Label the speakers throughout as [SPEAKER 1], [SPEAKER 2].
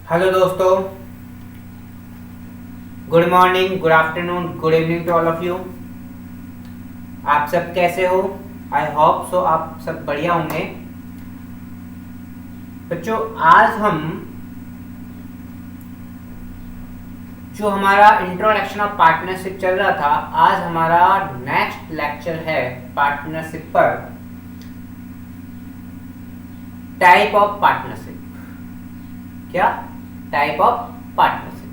[SPEAKER 1] Hello दोस्तों, good morning, good afternoon, good evening to all of you. आप सब कैसे हो? आई होप सो आप सब बढ़िया होंगे। बच्चों, आज हम जो हमारा इंट्रोडक्शन ऑफ पार्टनरशिप चल रहा था, आज हमारा नेक्स्ट लेक्चर है पार्टनरशिप पर। Type of partnership. क्या? Type of partnership.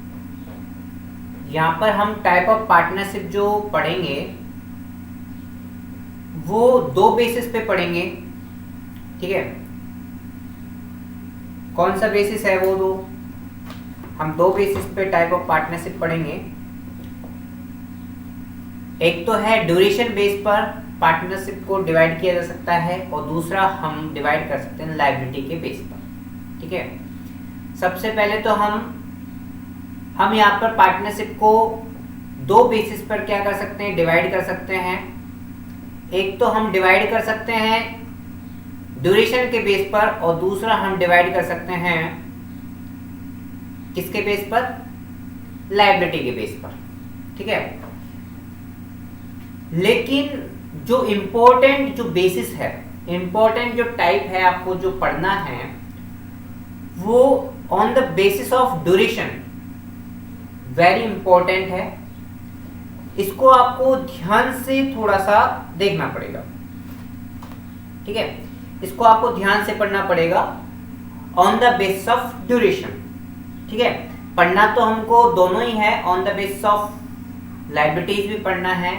[SPEAKER 1] यहाँ पर हम टाइप ऑफ पार्टनरशिप जो पढ़ेंगे वो दो बेसिस पे पढ़ेंगे। ठीक है, कौन सा बेसिस है वो? हम दो बेसिस पे टाइप ऑफ पार्टनरशिप पढ़ेंगे। एक तो है ड्यूरेशन बेस पर पार्टनरशिप को डिवाइड किया जा सकता है, और दूसरा हम डिवाइड कर सकते हैं लायबिलिटी के बेस पर। ठीक है, सबसे पहले तो हम यहाँ पर पार्टनरशिप को दो बेसिस पर क्या कर सकते हैं? डिवाइड कर सकते हैं। एक तो हम डिवाइड कर सकते हैं ड्यूरेशन के बेस पर, और दूसरा हम डिवाइड कर सकते हैं किसके बेस पर? लायबिलिटी के बेस पर। ठीक है, लेकिन जो इंपॉर्टेंट जो बेसिस है, इंपॉर्टेंट जो टाइप है आपको जो पढ़ना है, वो on the basis of duration very important है। इसको आपको ध्यान से थोड़ा सा देखना पड़ेगा। ठीक है, इसको आपको ध्यान से पढ़ना पड़ेगा on the basis of duration. ठीक है, पढ़ना तो हमको दोनों ही है, on the basis of liabilities भी पढ़ना है,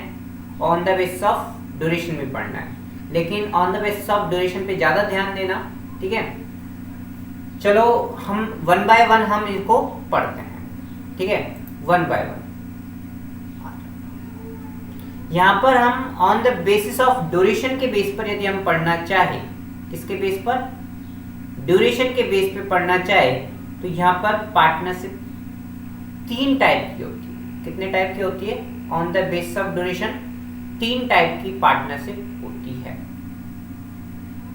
[SPEAKER 1] on the basis of duration भी पढ़ना है, लेकिन on the basis of duration पे ज्यादा ध्यान देना। ठीक है, चलो हम वन बाय वन हम इनको पढ़ते हैं। ठीक है, वन बाय वन। यहां पर हम on the basis of duration के बेस पर यदि हम पढ़ना चाहे, किसके बेस पर? ड्यूरेशन के बेस पे पढ़ना चाहे, तो यहां पर पार्टनरशिप तीन टाइप की होती है। कितने टाइप की होती है? On the basis of duration तीन टाइप की पार्टनरशिप होती है।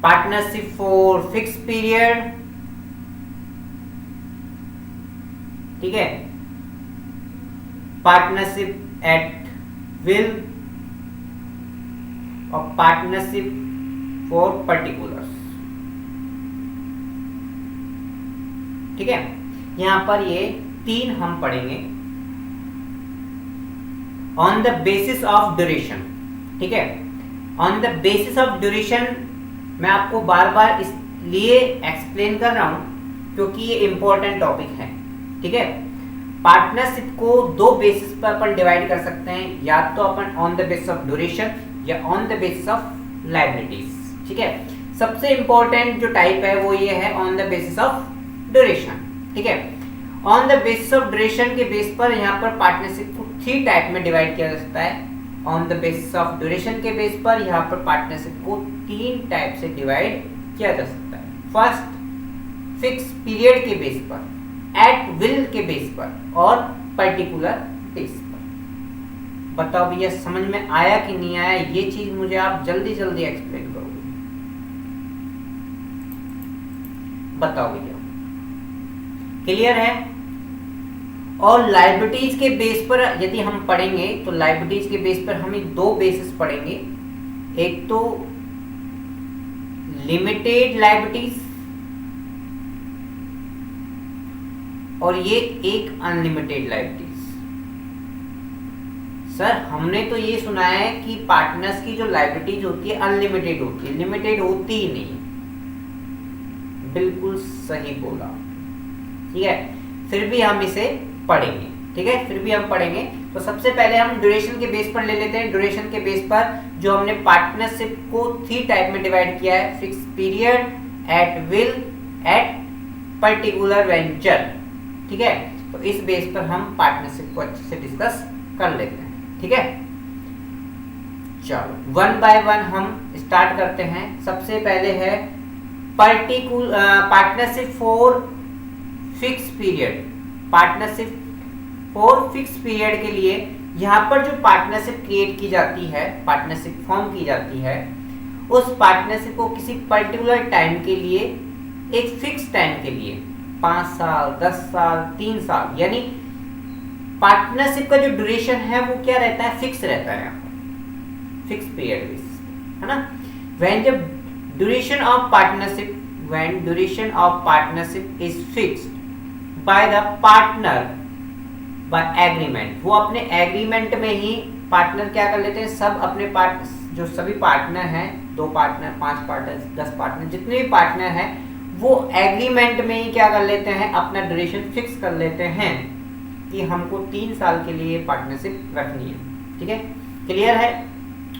[SPEAKER 1] पार्टनरशिप फॉर फिक्स पीरियड, ठीक है, पार्टनरशिप एट विल, और पार्टनरशिप फॉर पर्टिकुलर्स। ठीक है, यहां पर ये तीन हम पढ़ेंगे on the basis of duration. ठीक है, on the basis of duration मैं आपको बार बार इसलिए एक्सप्लेन कर रहा हूं क्योंकि ये इंपॉर्टेंट टॉपिक है। ठीक है, पार्टनरशिप को दो बेसिस पर अपन डिवाइड कर सकते हैं, या तो अपन on the basis of duration या on the basis of liabilities. ठीक है, सबसे इंपॉर्टेंट जो टाइप है वो ये है on the basis of duration. ठीक है, on the basis of duration के बेस पर यहाँ पर पार्टनरशिप को थ्री टाइप में डिवाइड किया जा सकता है। On the basis of duration के बेस पर यहाँ पर पार्टनरशिप को तीन टाइप से डिवाइड किया जा सकता है। फर्स्ट, फिक्स पीरियड के बेस पर, एट विल के बेस पर, और पर्टिकुलर बेस पर। बताओ भैया समझ में आया कि नहीं आया? ये चीज मुझे आप जल्दी जल्दी एक्सप्लेन करोगे। बताओ भैया, क्लियर है? और लायबिलिटीज के बेस पर यदि हम पढ़ेंगे तो लायबिलिटीज के बेस पर हम दो बेसिस पढ़ेंगे। एक तो लिमिटेड लायबिलिटीज, और ये एक अनलिमिटेड लायबिलिटीज। सर हमने तो ये सुना है कि पार्टनर्स की जो लायबिलिटीज होती है अनलिमिटेड होती है, लिमिटेड होती ही नहीं। बिल्कुल सही बोला। ठीक है, फिर भी हम इसे पढ़ेंगे। ठीक है, फिर भी हम पढ़ेंगे। तो सबसे पहले हम ड्यूरेशन के बेस पर ले लेते हैं। ड्यूरेशन के बेस पर जो हमने पार्टनरशिप को थ्री टाइप में डिवाइड किया है, fix period, at will, at particular venture. ठीक है, तो इस बेस पर हम पार्टनरशिप को अच्छे से डिस्कस कर लेते हैं। ठीक है, चलो वन बाय वन हम स्टार्ट करते हैं। सबसे पहले है partnership for fix period. Partnership for fix period के लिए यहाँ पर जो पार्टनरशिप क्रिएट की जाती है, पार्टनरशिप फॉर्म की जाती है, उस पार्टनरशिप को किसी पर्टिकुलर टाइम के लिए, एक फिक्स टाइम के लिए 5 साल, 10 साल, 3 साल, यानी पार्टनरशिप का जो ड्यूरेशन है वो क्या रहता है, फिक्स रहता है, फिक्स पीरियड बेसिस, है ना। When the duration of partnership, when duration of partnership is fixed by the partner by agreement, वो अपने एग्रीमेंट में ही पार्टनर क्या कर लेते हैं, सब अपने जो सभी पार्टनर हैं, 2 पार्टनर, 5 पार्टनर, 10 पार्टनर, जितने भी पार्टनर हैं वो एग्रीमेंट में ही क्या कर लेते हैं, अपना ड्यूरेशन फिक्स कर लेते हैं कि हमको 3 साल के लिए पार्टनरशिप रखनी है, ठीक है, क्लियर है।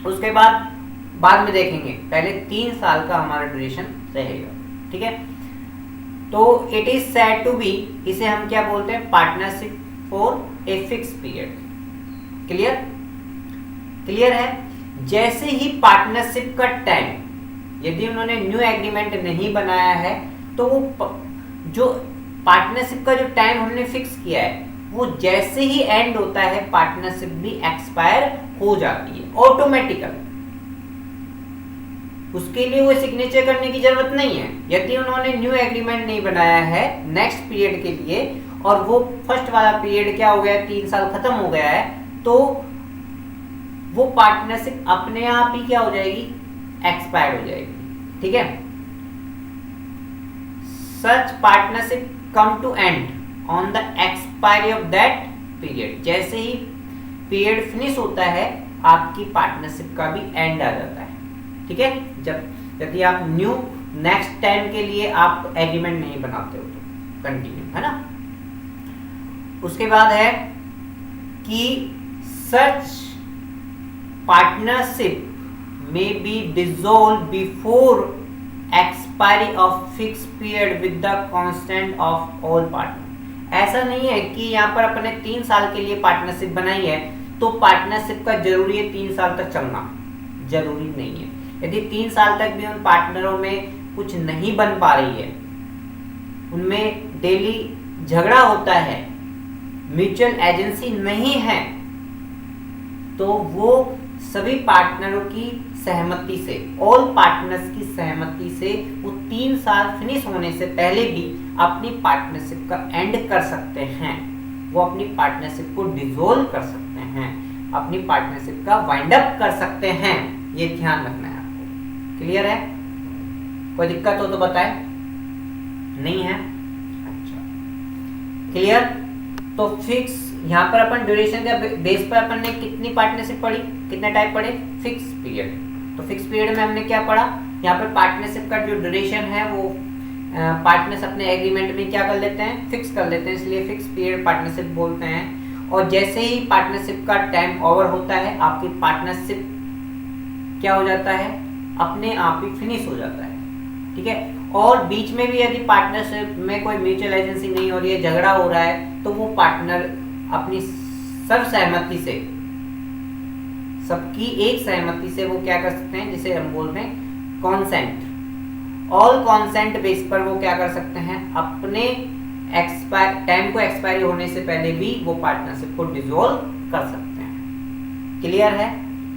[SPEAKER 1] उसके बाद में देखेंगे, पहले 3 साल का हमारा ड्यूरेशन रहेगा, ठीक है। तो it is said to be, इसे हम क्या बोलते हैं, partnership for a fix period, clear है। जैसे ही पार्टनरशिप का टाइम, यदि उन्होंने न्यू एग्रीमेंट नहीं बनाया है तो वो जो पार्टनरशिप का जो टाइम हमने फिक्स किया है वो जैसे ही एंड होता है पार्टनरशिप भी एक्सपायर हो जाती है ऑटोमेटिकल, उसके लिए वो सिग्नेचर करने की जरूरत नहीं है। यदि उन्होंने न्यू एग्रीमेंट नहीं बनाया है नेक्स्ट पीरियड के लिए और वो फर्स्ट वाला पीरियड क्या हो गया, 3 साल खत्म हो गया है, तो वो पार्टनरशिप अपने आप ही क्या हो जाएगी, एक्सपायर हो जाएगी, ठीक है। Such partnership come to end on the expiry of that period, जैसे ही पीरियड फिनिश होता है आपकी पार्टनरशिप का भी एंड आ जाता है, ठीक है। यदि आप न्यू नेक्स्ट टाइम के लिए आप एग्रीमेंट नहीं बनाते हो तो कंटिन्यू, है ना। उसके बाद है कि सच partnership may be dissolved before expiry of fixed period with the consent of all partners। ऐसा नहीं है कि यहाँ पर अपने 3 साल के लिए पार्टनरशिप बनाई है तो पार्टनरशिप का जरूरी है 3 साल तक चलना, जरूरी नहीं है। यदि 3 साल तक भी उन पार्टनरों में कुछ नहीं बन पा रही है, उनमें डेली झगड़ा होता है, म्यूचुअल एजेंसी नहीं है, तो वो सभी पार्टनरों की सहमति से, ऑल पार्टनर्स की सहमति से वो 3 साल फिनिश होने से पहले भी अपनी पार्टनरशिप का एंड कर सकते हैं, वो अपनी पार्टनरशिप को डिसॉल्व कर सकते हैं, अपनी पार्टनरशिप का वाइंड अप कर सकते हैं, ये ध्यान रखना है आपको, क्लियर है। कोई दिक्कत हो तो बताएं, नहीं है, अच्छा क्लियर। तो फिक्स यहाँ पर अपन ड्यूरेशन के बेस पर अपन ने कितनी पार्टनरशिप पढ़ी, कितने टाइप पढ़े, फिक्स पीरियड। तो फिक्स पीरियड में हमने क्या पढ़ा, यहाँ पर पार्टनरशिप का जो ड्यूरेशन है वो पार्टनर्स अपने एग्रीमेंट में क्या कर लेते हैं, फिक्स कर लेते हैं, इसलिए फिक्स पीरियड पार्टनरशिप बोलते हैं। और जैसे ही पार्टनरशिप का टाइम ओवर होता है आपकी पार्टनरशिप क्या हो जाता है, अपने आप ही फिनिश हो जाता है, ठीक है। और बीच में भी यदि पार्टनरशिप में कोई म्यूचुअल एजेंसी नहीं हो रही है, झगड़ा हो रहा है, तो वो पार्टनर अपनी सर्व सहमति से, सबकी एक सहमति से वो क्या कर सकते हैं, जिसे हम बोलते हैं कॉन्सेंट, ऑल कॉन्सेंट बेस पर वो क्या कर सकते हैं, अपने टाइम को एक्सपायरी होने से पहले भी वो पार्टनरशिप को डिसॉल्व कर सकते हैं, क्लियर है।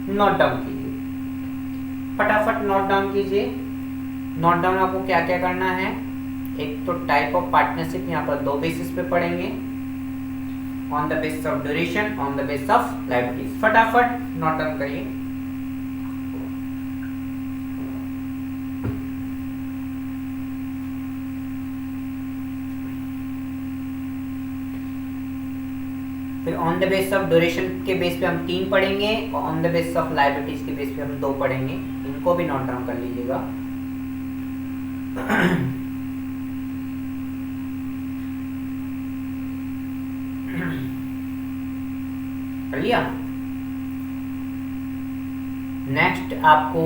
[SPEAKER 1] नोट डाउन कीजिए, फटाफट नोट डाउन कीजिए। नोट डाउन आपको क्या क्या करना है, एक तो टाइप ऑफ पार्टनरशिप यहाँ पर 2 बेसिस पे पढ़ेंगे, on the basis of duration, on the basis of liabilities. फटाफट नोट डाउन करिए। फिर on the basis of duration के बेस पे हम 3 पढ़ेंगे और on the basis of liabilities के बेस पे हम 2 पढ़ेंगे, इनको भी नोट डाउन कर लीजिएगा। कर लिया। नेक्स्ट आपको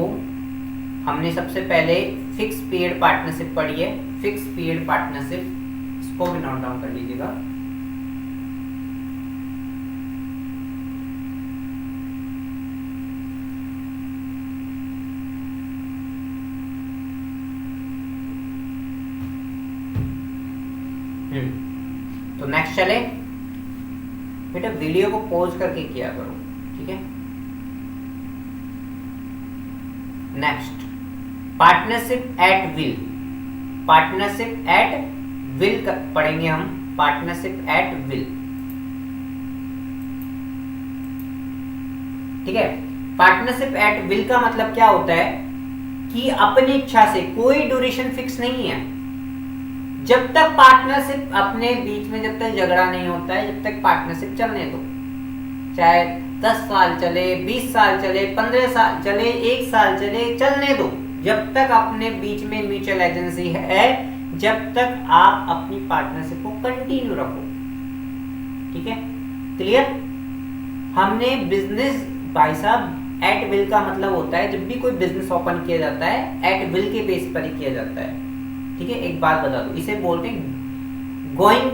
[SPEAKER 1] हमने सबसे पहले फिक्स पीरियड पार्टनरशिप पढ़ी है, फिक्स पीरियड पार्टनरशिप, इसको भी नोट डाउन कर लीजिएगा। तो नेक्स्ट चले बेटा, वीडियो को पॉज करके किया करो, ठीक है। Next, partnership at will, partnership at will पढ़ेंगे हम, पार्टनरशिप एट विल। ठीक है, पार्टनरशिप एट विल का मतलब क्या होता है कि अपनी इच्छा से, कोई ड्यूरेशन फिक्स नहीं है। जब तक पार्टनरशिप अपने बीच में जब तक झगड़ा नहीं होता है, जब तक पार्टनरशिप चलने दो, चाहे 10 साल चले, 20 साल चले, 15 साल चले, 1 साल चले, चलने दो। जब तक अपने बीच में म्यूचुअल एजेंसी है, जब तक आप अपनी पार्टनरशिप को कंटिन्यू रखो। ठीक है, क्लियर। हमने बिजनेस, भाई साहब, एट विल का मतलब होता है जब भी कोई बिजनेस ओपन किया जाता है एट विल के बेस पर ही किया जाता है। ठीक है, एक बात बता दो, इसे बोलते हैं गोइंग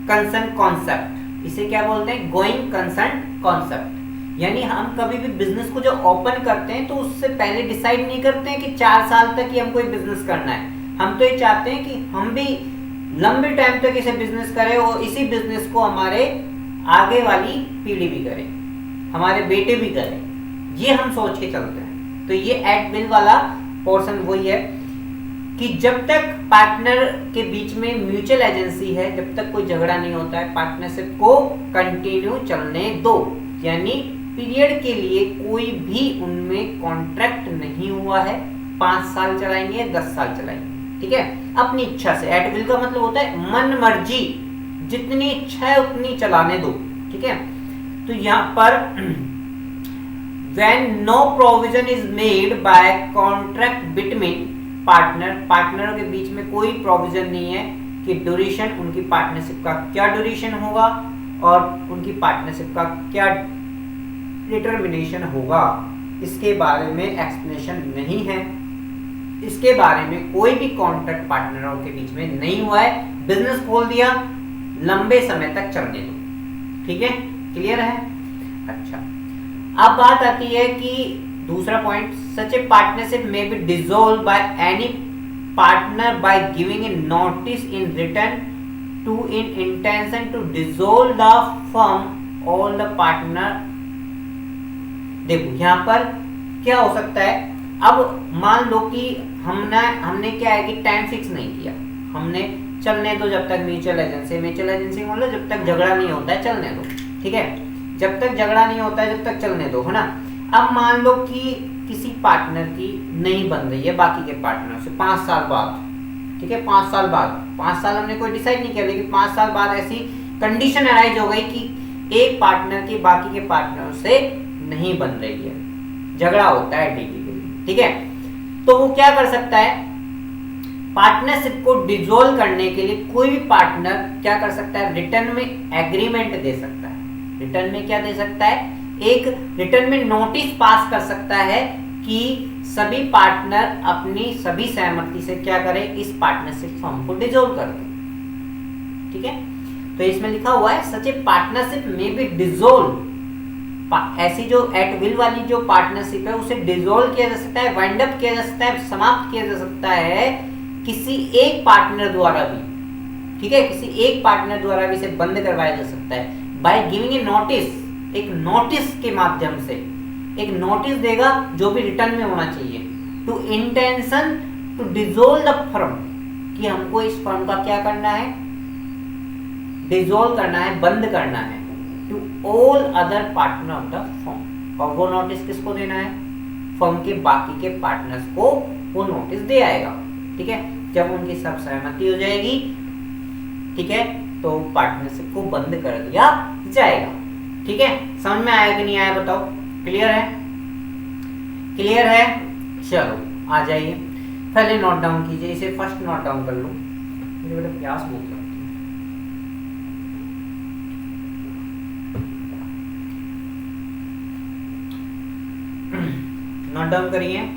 [SPEAKER 1] कंसर्न कॉन्सेप्ट। इसे क्या बोलते हैं? Going concern concept. यानी हम कभी भी बिजनेस को जब ओपन करते हैं तो उससे पहले डिसाइड नहीं करते हैं कि 4 साल तक ही हमको ये बिजनेस करना है। हम तो ये चाहते हैं कि हम भी लंबे टाइम तक इसे बिजनेस करें और इसी बिजनेस को हमारे आगे वाली पीढ़ी भी करे, हमारे बेटे भी करें, ये हम सोच के चलते हैं। तो ये एट विल वाला पोर्शन वही है कि जब तक पार्टनर के बीच में म्यूचुअल एजेंसी है, जब तक कोई झगड़ा नहीं होता है, पार्टनरशिप को कंटिन्यू चलने दो। यानी पीरियड के लिए कोई भी उनमें कॉन्ट्रैक्ट नहीं हुआ है, 5 साल चलाएंगे, 10 साल चलाएंगे। ठीक है, अपनी इच्छा से। एट विल का मतलब होता है मन मर्जी, जितनी इच्छा है उतनी चलाने दो। ठीक है, तो यहाँ पर when no provision is made by contract between पार्टनरों के बीच में कोई प्रोविजन नहीं है कि ड्यूरेशन, उनकी पार्टनरशिप का क्या ड्यूरेशन होगा और उनकी पार्टनरशिप का क्या डिटर्मिनेशन होगा, इसके बारे में एक्सप्लेनेशन नहीं है। इसके बारे में कोई भी कॉन्ट्रैक्ट पार्टनरों के बीच में नहीं हुआ है। बिजनेस खोल दिया, लंबे समय तक चलने दो। ठीक है, क्लियर है? अच्छा, अब बात आती है कि दूसरा पॉइंट, सच ए पार्टनरशिप में be dissolve by any partner by giving a notice in return to in intention to dissolve the firm all the partner. देखो यहाँ पर क्या हो सकता है, अब मान लो कि हमने क्या है कि टाइम फिक्स नहीं किया, हमने चलने दो जब तक म्यूचुअल एजेंसी मतलब जब तक झगड़ा नहीं होता है चलने दो। ठीक है, जब तक झगड़ा नहीं होता है जब तक चलने दो, है ना। अब मान लो कि किसी पार्टनर की नहीं बन रही है बाकी के पार्टनर से 5 साल बाद। ठीक है, 5 साल बाद, 5 साल हमने कोई डिसाइड नहीं किया, लेकिन 5 साल बाद ऐसी कंडीशन अराइज हो गई कि एक पार्टनर की बाकी के पार्टनर से नहीं बन रही है, झगड़ा होता है डेली। ठीक है, तो वो क्या कर सकता है, पार्टनरशिप को डिसॉल्व करने के लिए कोई भी पार्टनर क्या कर सकता है, रिटर्न में एग्रीमेंट दे सकता है। रिटर्न में क्या दे सकता है, एक रिटर्न में नोटिस पास कर सकता है कि सभी पार्टनर अपनी सभी सहमति से क्या करें, इस पार्टनरशिप फॉर्म को डिसॉल्व कर दें। ठीक है, तो इसमें लिखा हुआ है सच ए पार्टनरशिप में बी डिसॉल्व। ऐसी जो एट विल वाली जो पार्टनरशिप है उसे डिसॉल्व किया जा सकता है, वाइंड अप किया जा सकता है, समाप्त किया जा सकता है किसी एक पार्टनर द्वारा भी। ठीक है, किसी एक पार्टनर द्वारा भी इसे बंद करवाया जा सकता है बाय गिविंग ए नोटिस। एक नोटिस के माध्यम से, एक नोटिस देगा जो भी रिटर्न में होना चाहिए, to intention to dissolve the firm, कि हमको इस फर्म का क्या करना है, डिसॉल्व करना है, बंद करना है, to all other partner of the firm. और वो नोटिस किसको देना है, फर्म के बाकी के पार्टनर्स को वो नोटिस दे आएगा। ठीक है, जब उनकी सब सहमति हो जाएगी, ठीक है, तो पार्टनरशिप को बंद कर दिया जाएगा। ठीक है, समझ में आया कि नहीं आया बताओ? क्लियर है? क्लियर है? चलो आ जाइए, पहले नोट डाउन कीजिए, इसे फर्स्ट नोट डाउन कर लो। मेरे बेटा प्यास बहुत लगती है। नोट डाउन करिए,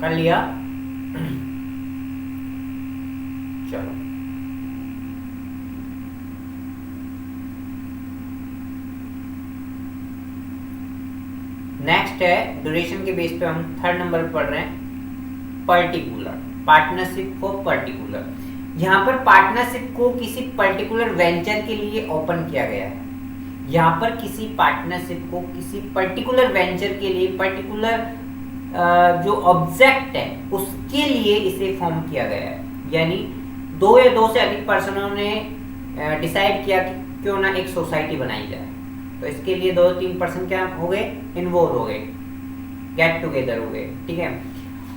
[SPEAKER 1] कर लिया? चलो नेक्स्ट है, ड्यूरेशन के बेस पे हम 3rd नंबर पर पढ़ रहे हैं, पर्टिकुलर, पार्टनरशिप फॉर पर्टिकुलर। यहाँ पर पार्टनरशिप को किसी पर्टिकुलर वेंचर के लिए ओपन किया गया है। यहाँ पर किसी पार्टनरशिप को किसी पर्टिकुलर वेंचर के लिए, पर्टिकुलर जो ऑब्जेक्ट है उसके लिए इसे फॉर्म किया गया है। यानी दो या दो से अधिक पर्सनों ने डिसाइड किया कि क्यों ना एक सोसाइटी बनाई जाए, तो इसके लिए 2-3 पर्सन क्या हो गए, इन्वॉल्व हो गए, गेट टुगेदर हो गए। ठीक है,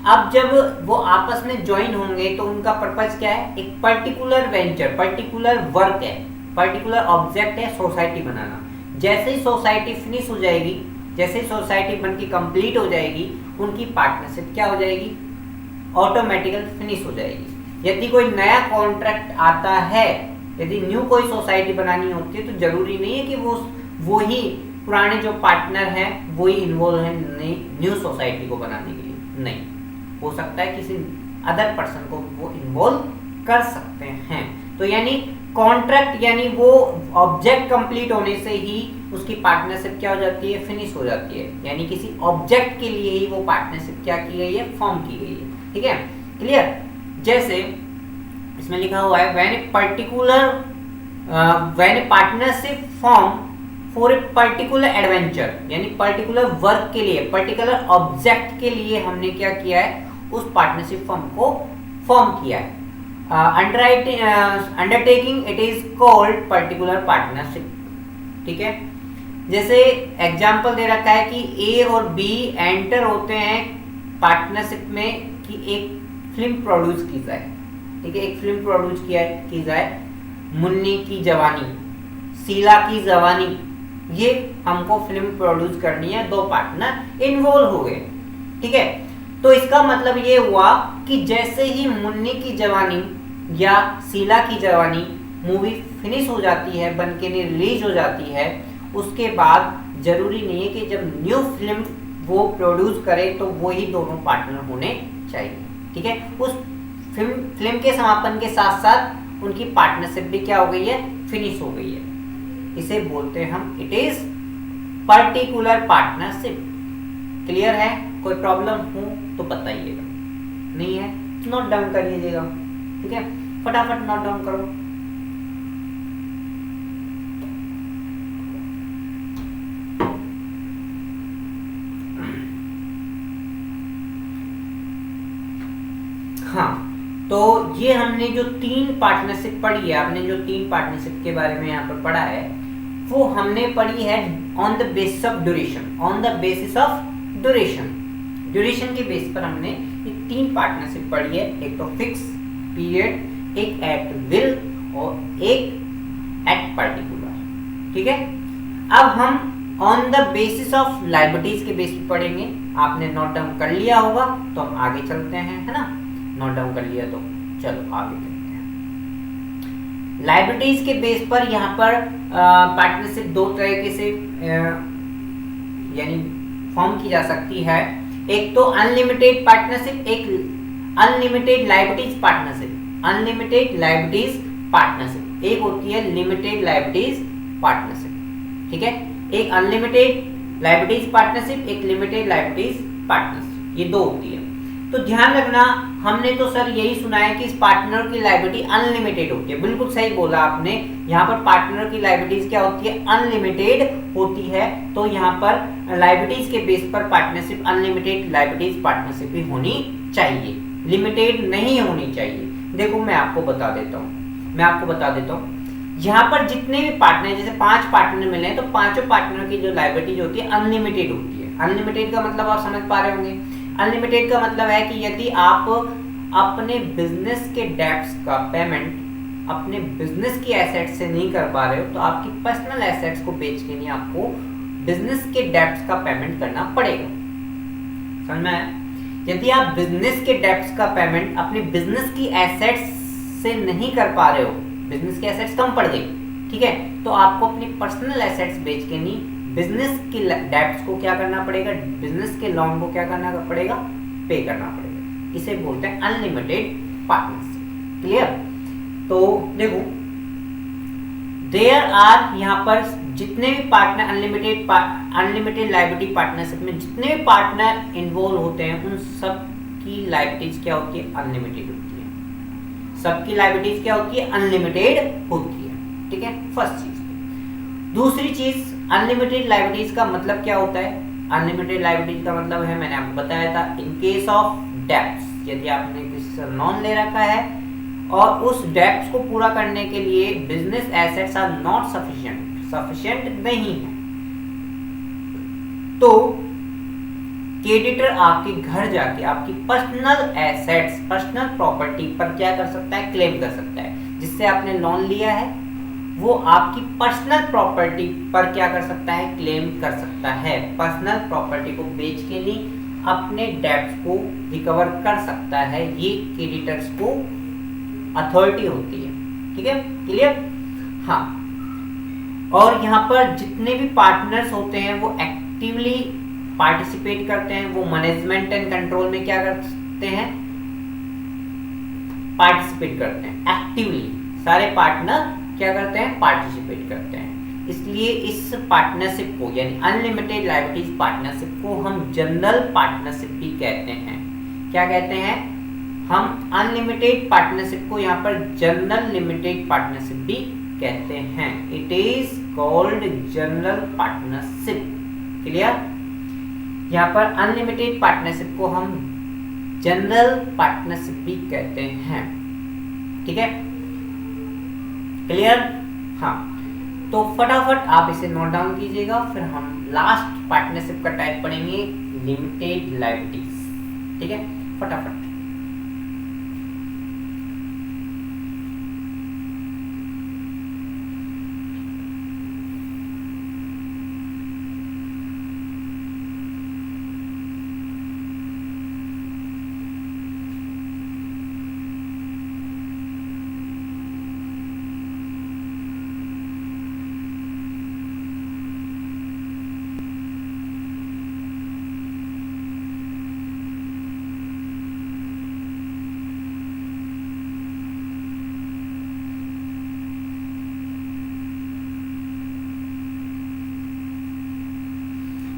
[SPEAKER 1] अब जब वो आपस में ज्वाइन होंगे तो उनका पर्पस क्या है, एक पर्टिकुलर वेंचर, पर्टिकुलर वर्क है, पर्टिकुलर ऑब्जेक्ट है, सोसाइटी बनाना। जैसे ही सोसाइटी फिनिश हो जाएगी, जैसे ही सोसाइटी बन के कंप्लीट हो जाएगी, उनकी पार्टनरशिप क्या हो जाएगी, ऑटोमेटिकल फिनिश हो जाएगी। यदि कोई नया कॉन्ट्रैक्ट आता है, यदि न्यू कोई सोसाइटी बनानी होती है, तो जरूरी नहीं है कि वो ही पुराने जो पार्टनर हैं वो ही इन्वॉल्व हैं न्यू सोसाइटी को बनाने के लिए। नहीं, हो सकता है किसी अदर पर्सन को वो इन्वॉल्व कर सकते हैं। तो यानी कॉन्ट्रैक्ट यानी वो ऑब्जेक्ट कंप्लीट होने से ही उसकी पार्टनरशिप क्या हो जाती है, फिनिश हो जाती है। यानी किसी ऑब्जेक्ट के लिए ही वो पार्टनरशिप क्या की गई है, फॉर्म की गई है। ठीक है, क्लियर। जैसे इसमें लिखा हुआ है when A partnership form for a particular adventure, यानी पर्टिकुलर वर्क के लिए, पर्टिकुलर ऑब्जेक्ट के लिए हमने क्या किया है, उस पार्टनरशिप फॉर्म को फॉर्म किया है। Undertaking it is called particular partnership. ठीक है, जैसे एग्जाम्पल दे रखा है कि ए और बी एंटर होते हैं पार्टनरशिप में कि एक फिल्म प्रोड्यूस की जाए। ठीक है, एक फिल्म प्रोड्यूस की जाए, मुन्नी की जवानी, शीला की जवानी, ये हमको फिल्म प्रोड्यूस करनी है, दो पार्टनर इन्वॉल्व हो गए। ठीक है, तो इसका मतलब ये हुआ कि जैसे ही मुन्नी की जवानी या शीला की जवानी मूवी फिनिश हो जाती है, बनके रिलीज हो जाती है, उसके बाद जरूरी नहीं है कि जब न्यू फिल्म वो प्रोड्यूस करे तो वो ही दोनों पार्टनर होने चाहिए। ठीक है, उस फिल्म के समापन के साथ साथ उनकी पार्टनरशिप भी क्या हो गई है, फिनिश हो गई है। इसे बोलते हैं हम it is particular partnership. Clear है? कोई प्रॉब्लम हो तो बताइएगा, नहीं है नोट डाउन कर लीजिएगा। ठीक है, फटाफट नोट डाउन करो। हाँ, तो ये हमने जो 3 पार्टनरशिप पढ़ी है, आपने जो 3 पार्टनरशिप के बारे में यहाँ पर पढ़ा है, वो हमने पढ़ी है on the basis of duration, on the basis of duration. Duration के बेस पर हमने ये 3 पार्टनरशिप पढ़ी है, एक तो फिक्स पीरियड, एक एट विल और एक एट पर्टिकुलर। ठीक है, अब हम on the basis of liabilities के बेस पर पढ़ेंगे। आपने नोट डाउन कर लिया होगा तो हम आगे चलते हैं, है ना। नोट डाउन कर लिया तो चलो आगे चलते हैं। लायबिलिटीज के बेस पर यहाँ पर पार्टनरशिप 2 तरीके से यानी फॉर्म की जा सकती है। एक तो अनलिमिटेड पार्टनरशिप, एक unlimited liabilities partnership. Unlimited liabilities partnership, एक होती है लिमिटेड लायबिलिटीज पार्टनरशिप। ठीक है, एक अनलिमिटेड लायबिलिटीज पार्टनरशिप, एक लिमिटेड लायबिलिटीज पार्टनरशिप, ये 2 होती है। तो ध्यान रखना, हमने तो सर यही सुना है कि इस पार्टनर की लायबिलिटी अनलिमिटेड होती है। बिल्कुल सही बोला आपने, यहाँ पर पार्टनर की लायबिलिटीज क्या होती है, अनलिमिटेड होती है। तो यहाँ पर लायबिलिटीज के बेस पर पार्टनरशिप अनलिमिटेड लायबिलिटीज पार्टनरशिप भी होनी चाहिए, लिमिटेड नहीं होनी चाहिए। देखो मैं आपको बता देता हूँ, यहाँ पर जितने भी पार्टनर, जैसे 5 पार्टनर मिले हैं, तो पांचों पार्टनर की जो लायबिलिटी होती है अनलिमिटेड होती है। अनलिमिटेड का मतलब आप समझ पा रहे होंगे। अनलिमिटेड का मतलब है कि यदि आप अपने बिजनेस के डेब्ट्स का पेमेंट अपने बिजनेस की एसेट्स से नहीं कर पा रहे हो, तो आपकी पर्सनल एसेट्स को बेच के नहीं आपको बिजनेस के डेब्ट्स का पेमेंट करना पड़ेगा। समझ में आया? यदि आप बिजनेस के डेब्ट्स का पेमेंट अपने बिजनेस की एसेट्स से नहीं कर पा रहे हो, बिजनेस की एसेट्स कम पड़ गई, ठीक है, तो आपको अपनी पर्सनल एसेट्स बेच के नहीं बिजनेस की डेब्ट्स को क्या करना पड़ेगा, बिजनेस के लोन को क्या करना पड़ेगा, पे करना पड़ेगा। इसे बोलते हैं अनलिमिटेड पार्टनरशिप। क्लियर? तो देखो देयर आर, यहाँ पर जितने भी पार्टनर अनलिमिटेड लायबिलिटी पार्टनरशिप में जितने भी पार्टनर इन्वॉल्व होते हैं, उन सब की लायबिलिटीज क्या होती है, अनलिमिटेड होती है। सबकी लायबिलिटीज क्या होती है, अनलिमिटेड होती है। ठीक है, फर्स्ट चीज। दूसरी चीज, अनलिमिटेड लायबिलिटीज का मतलब क्या होता है? अनलिमिटेड लायबिलिटीज का मतलब है, मैंने आपको बताया था, इन केस ऑफ डेब्ट्स, यदि आपने किसी से लोन ले रखा है और उस डेब्ट्स को पूरा करने के लिए business assets are not sufficient नहीं है, तो क्रेडिटर आपके घर जाके आपकी पर्सनल एसेट्स, पर्सनल प्रॉपर्टी पर क्या कर सकता है, क्लेम कर सकता है। जिससे आपने लोन लिया है वो आपकी पर्सनल प्रॉपर्टी पर क्या कर सकता है, क्लेम कर सकता है। पर्सनल प्रॉपर्टी को बेच के नहीं, अपने डेब्ट्स को रिकवर कर सकता है। ये क्रेडिटर्स को अथॉरिटी होती है। ठीक है, क्लियर? हाँ, और यहाँ पर जितने भी पार्टनर्स होते हैं वो एक्टिवली पार्टिसिपेट करते हैं, वो मैनेजमेंट एंड कंट्रोल में क्या करते हैं, पार्टिसिपेट करते हैं एक्टिवली। सारे पार्टनर क्या करते हैं, पार्टिसिपेट करते हैं। इसलिए इस पार्टनरशिप को, यानी अनलिमिटेड लायबिलिटीज पार्टनरशिप को हम जनरल पार्टनरशिप भी कहते हैं। क्या कहते हैं? हम अनलिमिटेड पार्टनरशिप को यहाँ पर जनरल लिमिटेड पार्टनरशिप भी कहते हैं। It is called general partnership. Clear? यहाँ पर अनलिमिटेड पार्टनरशिप को हम जनरल पार्टनरशिप भी कहते हैं। ठीक है, क्लियर? हाँ, तो फटाफट आप इसे नोट डाउन कीजिएगा, फिर हम लास्ट पार्टनरशिप का टाइप पढ़ेंगे, लिमिटेड लायबिलिटीज। ठीक है, फटाफट।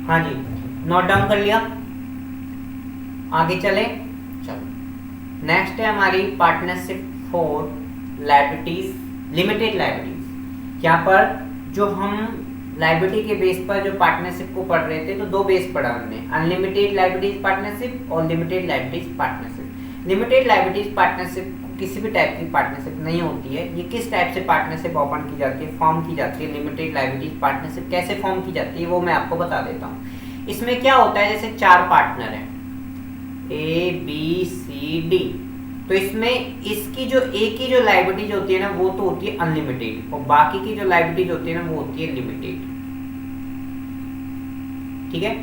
[SPEAKER 1] हाँ जी, नोट डाउन कर लिया, आगे चले। चलो, नेक्स्ट है हमारी partnership for liabilities, limited liabilities. यहाँ पर जो हम लायबिलिटी के बेस पर जो पार्टनरशिप को पढ़ रहे थे, तो दो बेस पढ़ा हमने, अनलिमिटेड लायबिलिटीज पार्टनरशिप और limited liabilities partnership. Limited liabilities partnership किसी भी टाइप की पार्टनरशिप नहीं होती है। ये किस टाइप से पार्टनरशिप ओपन की जाती है, फॉर्म की जाती है, लिमिटेड लायबिलिटीज पार्टनरशिप कैसे फॉर्म की जाती है वो मैं आपको बता देता हूँ। इसमें क्या होता है, जैसे चार पार्टनर हैं ए बी सी डी, तो इसमें इसकी जो एक की जो लायबिलिटीज होती है ना वो तो होती है अनलिमिटेड, और बाकी की जो लायबिलिटीज होती है ना वो होती है लिमिटेड। ठीक है,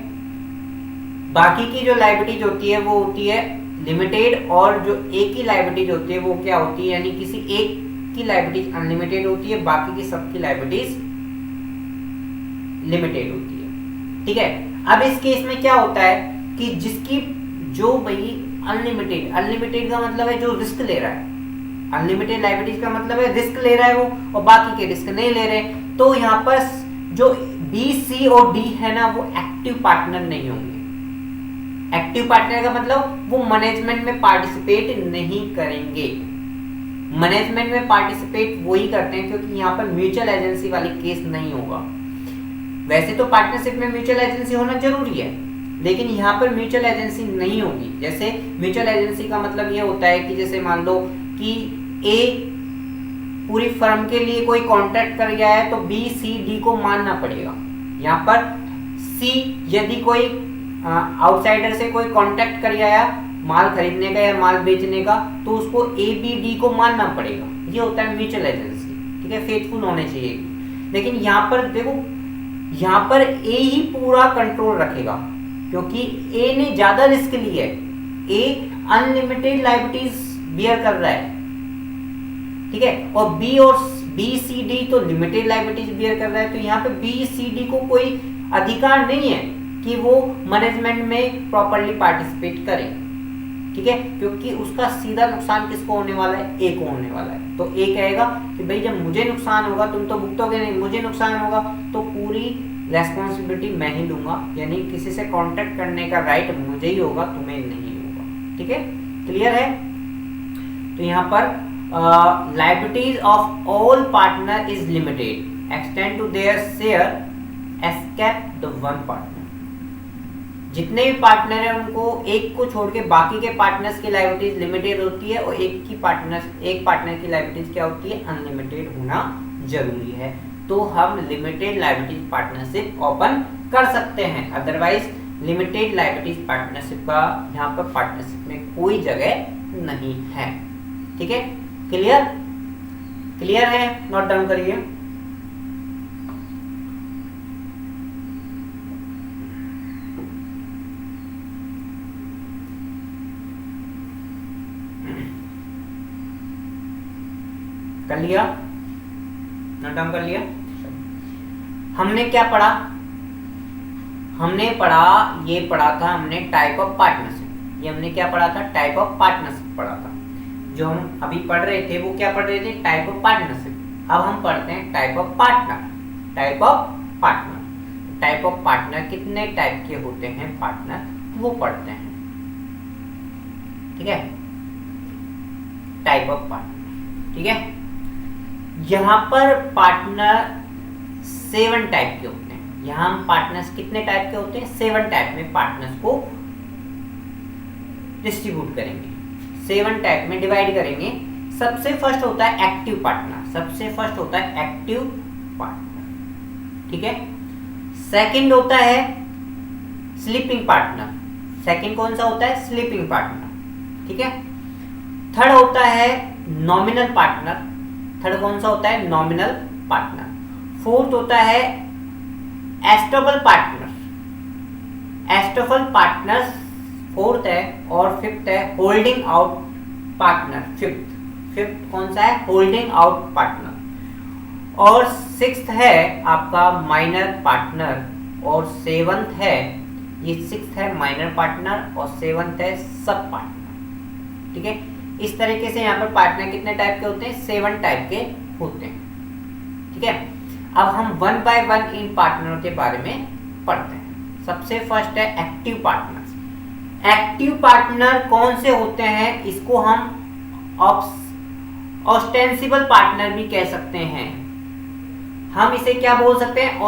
[SPEAKER 1] बाकी की जो लायबिलिटीज होती है वो होती है लिमिटेड, और जो एक की लायबिलिटीज होती है वो क्या होती है, यानी किसी एक की लायबिलिटीज अनलिमिटेड होती है, बाकी की सबकी लायबिलिटीज लिमिटेड होती है। ठीक है, अब इस केस में क्या होता है कि जिसकी जो भाई अनलिमिटेड का मतलब है जो रिस्क ले रहा है, अनलिमिटेड लायबिलिटीज का मतलब है रिस्क ले रहा है वो, और बाकी के रिस्क नहीं ले रहे, तो यहाँ पर जो बी सी और डी है ना वो एक्टिव पार्टनर नहीं होंगे। एक्टिव पार्टनर का मतलब वो मैनेजमेंट में पार्टिसिपेट नहीं करेंगे। मैनेजमेंट में पार्टिसिपेट वही करते हैं क्योंकि यहाँ पर म्यूचुअल एजेंसी वाली केस नहीं होगा। वैसे तो पार्टनरशिप में म्यूचुअल एजेंसी होना जरूरी है, लेकिन यहाँ पर म्यूचुअल एजेंसी नहीं होगी। जैसे म्यूचुअल एजेंसी का मतलब ये होता है कि जैसे मान लो कि ए पूरी फर्म के लिए कोई कॉन्ट्रैक्ट कर गया है तो बी सी डी को मानना पड़ेगा। यहाँ पर सी यदि कोई आउटसाइडर से कोई कॉन्ट्रैक्ट कर गया माल खरीदने का या माल बेचने का, तो उसको ए बी डी को मानना पड़ेगा। ये होता है म्यूचुअल एजेंसी। ठीक है, फेथफुल होने चाहिए। लेकिन यहाँ पर देखो, यहाँ पर ए ही पूरा कंट्रोल रखेगा क्योंकि ए ने ज्यादा रिस्क लिया है। ए अनलिमिटेड लायबिलिटीज बियर कर रहा है, ठीक है, और बी सी डी तो लिमिटेड लायबिलिटीज बियर कर रहा है। तो यहाँ पे बी सी डी को कोई अधिकार नहीं है कि वो मैनेजमेंट में प्रॉपरली पार्टिसिपेट करे। ठीक है, क्योंकि उसका सीधा नुकसान किसको होने वाला है, ए को होने वाला है। तो ए कहेगा कि भाई जब मुझे नुकसान होगा, तुम तो भुगतोगे नहीं, मुझे नुकसान होगा तो पूरी रेस्पॉन्सिबिलिटी मैं ही लूंगा, यानी किसी से कॉन्ट्रैक्ट करने का राइट मुझे ही होगा, तुम्हें नहीं होगा। ठीक है, क्लियर है? तो यहाँ पर liabilities of all partner is limited extend to their share escape the one partner. जितने भी पार्टनर हैं उनको एक को छोड़ के बाकी के पार्टनर्स की लायबिलिटीज लिमिटेड होती है और एक पार्टनर की लायबिलिटीज क्या होती है, अनलिमिटेड होना जरूरी है। तो हम लिमिटेड लायबिलिटीज पार्टनरशिप ओपन कर सकते हैं, अदरवाइज लिमिटेड लायबिलिटीज पार्टनरशिप का यहाँ पर पार्टनरशिप में कोई जगह नहीं है। ठीक है, क्लियर है, नोट डाउन करिए। कर लिया, नोट डाउन कर लिया। हमने क्या पढ़ा, ये पढ़ा था हमने टाइप ऑफ पार्टनरशिप। ये हमने क्या पढ़ा था, टाइप ऑफ पार्टनरशिप पढ़ा था। जो हम अभी पढ़ रहे थे वो क्या पढ़ रहे थे, टाइप ऑफ पार्टनरशिप। अब हम पढ़ते हैं type of partner. Type of partner कितने टाइप के होते हैं पार्टनर, वो पढ़ते हैं। ठीक है, टाइप ऑफ पार्टनर। ठीक है, यहाँ पर पार्टनर 7 टाइप के होते हैं। यहाँ हम पार्टनर्स कितने टाइप के होते हैं, 7 टाइप में पार्टनर्स को डिस्ट्रीब्यूट करेंगे, 7 टाइप में डिवाइड करेंगे। सबसे फर्स्ट होता है एक्टिव पार्टनर। ठीक है, सेकंड होता है स्लीपिंग पार्टनर। सेकंड कौन सा होता है, स्लीपिंग पार्टनर। ठीक है, थर्ड होता है नॉमिनल पार्टनर। थर्ड कौन सा होता है, नॉमिनल पार्टनर। फोर्थ होता है एस्टेबल पार्टनर फोर्थ है, और फिफ्थ है होल्डिंग आउट पार्टनर। फिफ्थ कौन सा है, होल्डिंग आउट पार्टनर। और सिक्स्थ है आपका माइनर पार्टनर, और सेवंथ है, ये सिक्स्थ है माइनर पार्टनर और सेवंथ है सब पार्टनर। ठीक है, इस तरीके से यहाँ पर पार्टनर कितने टाइप के होते हैं, 7 टाइप के होते हैं। ठीक है, अब हम 1 बाय 1 इन पार्टनरों के बारे में पढ़ते हैं। सबसे फर्स्ट है एक्टिव पार्टनर। एक्टिव पार्टनर कौन से होते हैं, इसको हम ऑस्टेंसिबल पार्टनर भी कह सकते हैं। हम इसे क्या बोल सकते हैं,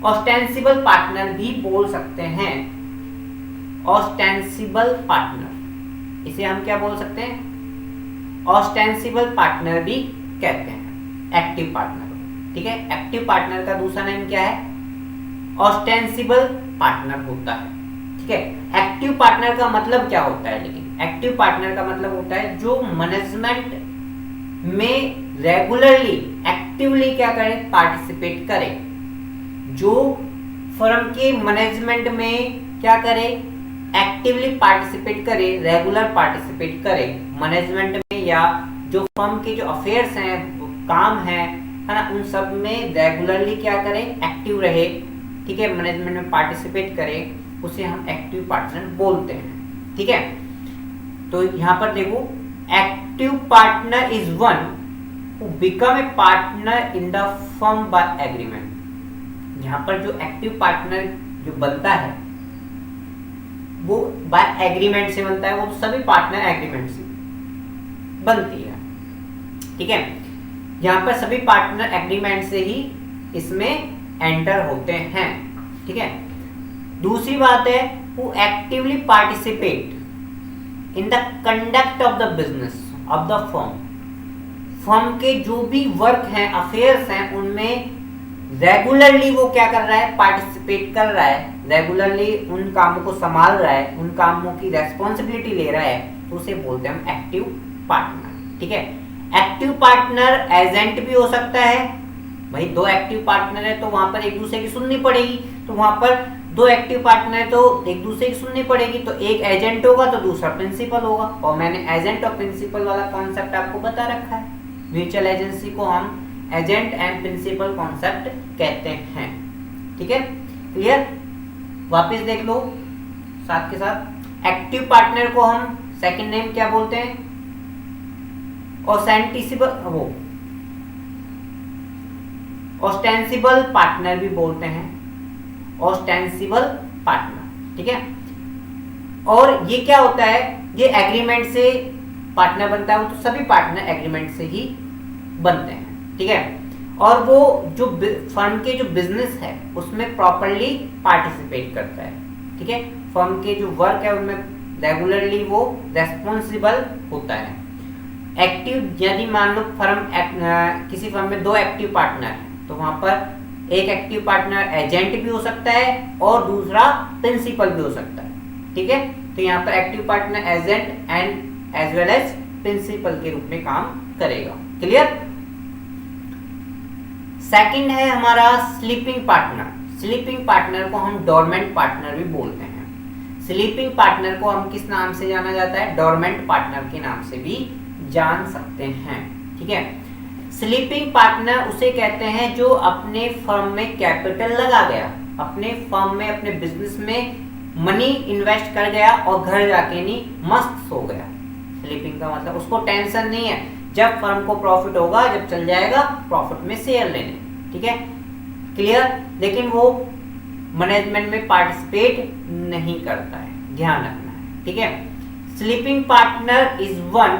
[SPEAKER 1] ऑस्टेंसिबल पार्टनर भी बोल सकते हैं। ऑस्टेंसिबल पार्टनर, इसे हम क्या बोल सकते हैं, ऑस्टेंसिबल पार्टनर भी कहते हैं एक्टिव पार्टनर। ठीक है, एक्टिव पार्टनर का दूसरा नाम क्या है, ऑस्टेंसिबल पार्टनर होता है। ठीक है, एक्टिव पार्टनर का मतलब क्या होता है, लेकिन एक्टिव पार्टनर का मतलब होता है जो मैनेजमेंट में रेगुलरली एक्टिवली क्या करे, पार्टिसिपेट करे। जो फर्म के मैनेजमेंट में क्या करे, एक्टिवली पार्टिसिपेट करे, रेगुलर पार्टिसिपेट करे मैनेजमेंट में, या जो फर्म के जो अफेयर्स हैं, काम है ना, उन सब में रेगुलरली क्या करे, एक्टिव रहे। ठीक है, मैनेजमेंट में पार्टिसिपेट करे, उसे हम एक्टिव पार्टनर बोलते हैं। ठीक है, तो यहाँ पर देखो, active partner is one who become a partner in the firm by agreement. यहाँ पर जो एक्टिव पार्टनर जो बनता है वो बाय एग्रीमेंट से बनता है, वो तो सभी पार्टनर एग्रीमेंट से बनती है। ठीक है, यहाँ पर सभी पार्टनर एग्रीमेंट से ही इसमें एंटर होते हैं। ठीक है, दूसरी बात है who actively participate in the conduct of the business of the firm. Firm के जो भी वर्क हैं, अफेयर्स हैं, उनमें रेगुलरली वो क्या कर रहा है, पार्टिसिपेट कर रहा है, रेगुलरली उन कामों को संभाल रहा है, उन कामों की रेस्पॉन्सिबिलिटी ले रहा है, तो उसे बोलते हैं हम एक्टिव पार्टनर। ठीक है, एक्टिव पार्टनर एजेंट भी हो सकता है। भाई 2 एक्टिव पार्टनर है तो वहां पर एक दूसरे की सुननी पड़ेगी, तो वहां पर 2 एक्टिव पार्टनर है तो एक दूसरे की सुननी पड़ेगी, तो एक एजेंट होगा तो दूसरा प्रिंसिपल होगा। और मैंने एजेंट और प्रिंसिपल वाला कॉन्सेप्ट आपको बता रखा है। म्यूचुअल एजेंसी को हम एजेंट एंड प्रिंसिपल कॉन्सेप्ट कहते हैं। ठीक है, क्लियर, वापस देख लो साथ के साथ। एक्टिव पार्टनर को हम सेकंड नेम क्या बोलते हैं, ऑस्टेंसिबल पार्टनर भी बोलते हैं, ऑस्टेंसिबल पार्टनर। ठीक है, और ये क्या होता है, ये एग्रीमेंट से पार्टनर बनता है, वो तो सभी पार्टनर एग्रीमेंट से ही बनते हैं। ठीक है, और वो जो फर्म के जो बिजनेस है उसमें प्रॉपरली पार्टिसिपेट करता है। ठीक है, फर्म के जो वर्क है उनमें रेगुलरली वो रेस्पॉन्सिबल होता है। एक्टिव, यदि मान लो किसी फर्म में 2 एक्टिव पार्टनर है तो वहां पर एक एक्टिव पार्टनर एजेंट भी हो सकता है और दूसरा प्रिंसिपल भी हो सकता है। ठीक है, तो यहाँ पर active partner agent and as well as principal के रूप में काम करेगा। क्लियर। सेकंड है हमारा स्लीपिंग पार्टनर। स्लीपिंग पार्टनर को हम डोरमेंट पार्टनर भी बोलते हैं। स्लीपिंग पार्टनर को हम किस नाम से जाना जाता है? डोरमेंट पार्टनर के नाम से भी जान सकते हैं। ठीक है, स्लीपिंग पार्टनर उसे कहते हैं जो अपने फर्म में कैपिटल लगा गया, अपने फर्म में, अपने बिजनेस में मनी इन्वेस्ट कर गया और घर जाके नहीं मस्त सो गया। स्लीपिंग का मतलब उसको टेंशन नहीं है, जब फर्म को प्रॉफिट होगा, जब चल जाएगा प्रॉफिट में शेयर लेने। ठीक है, क्लियर। लेकिन वो मैनेजमेंट में पार्टिसिपेट नहीं करता है, ध्यान रखना है। ठीक है, sleeping partner is one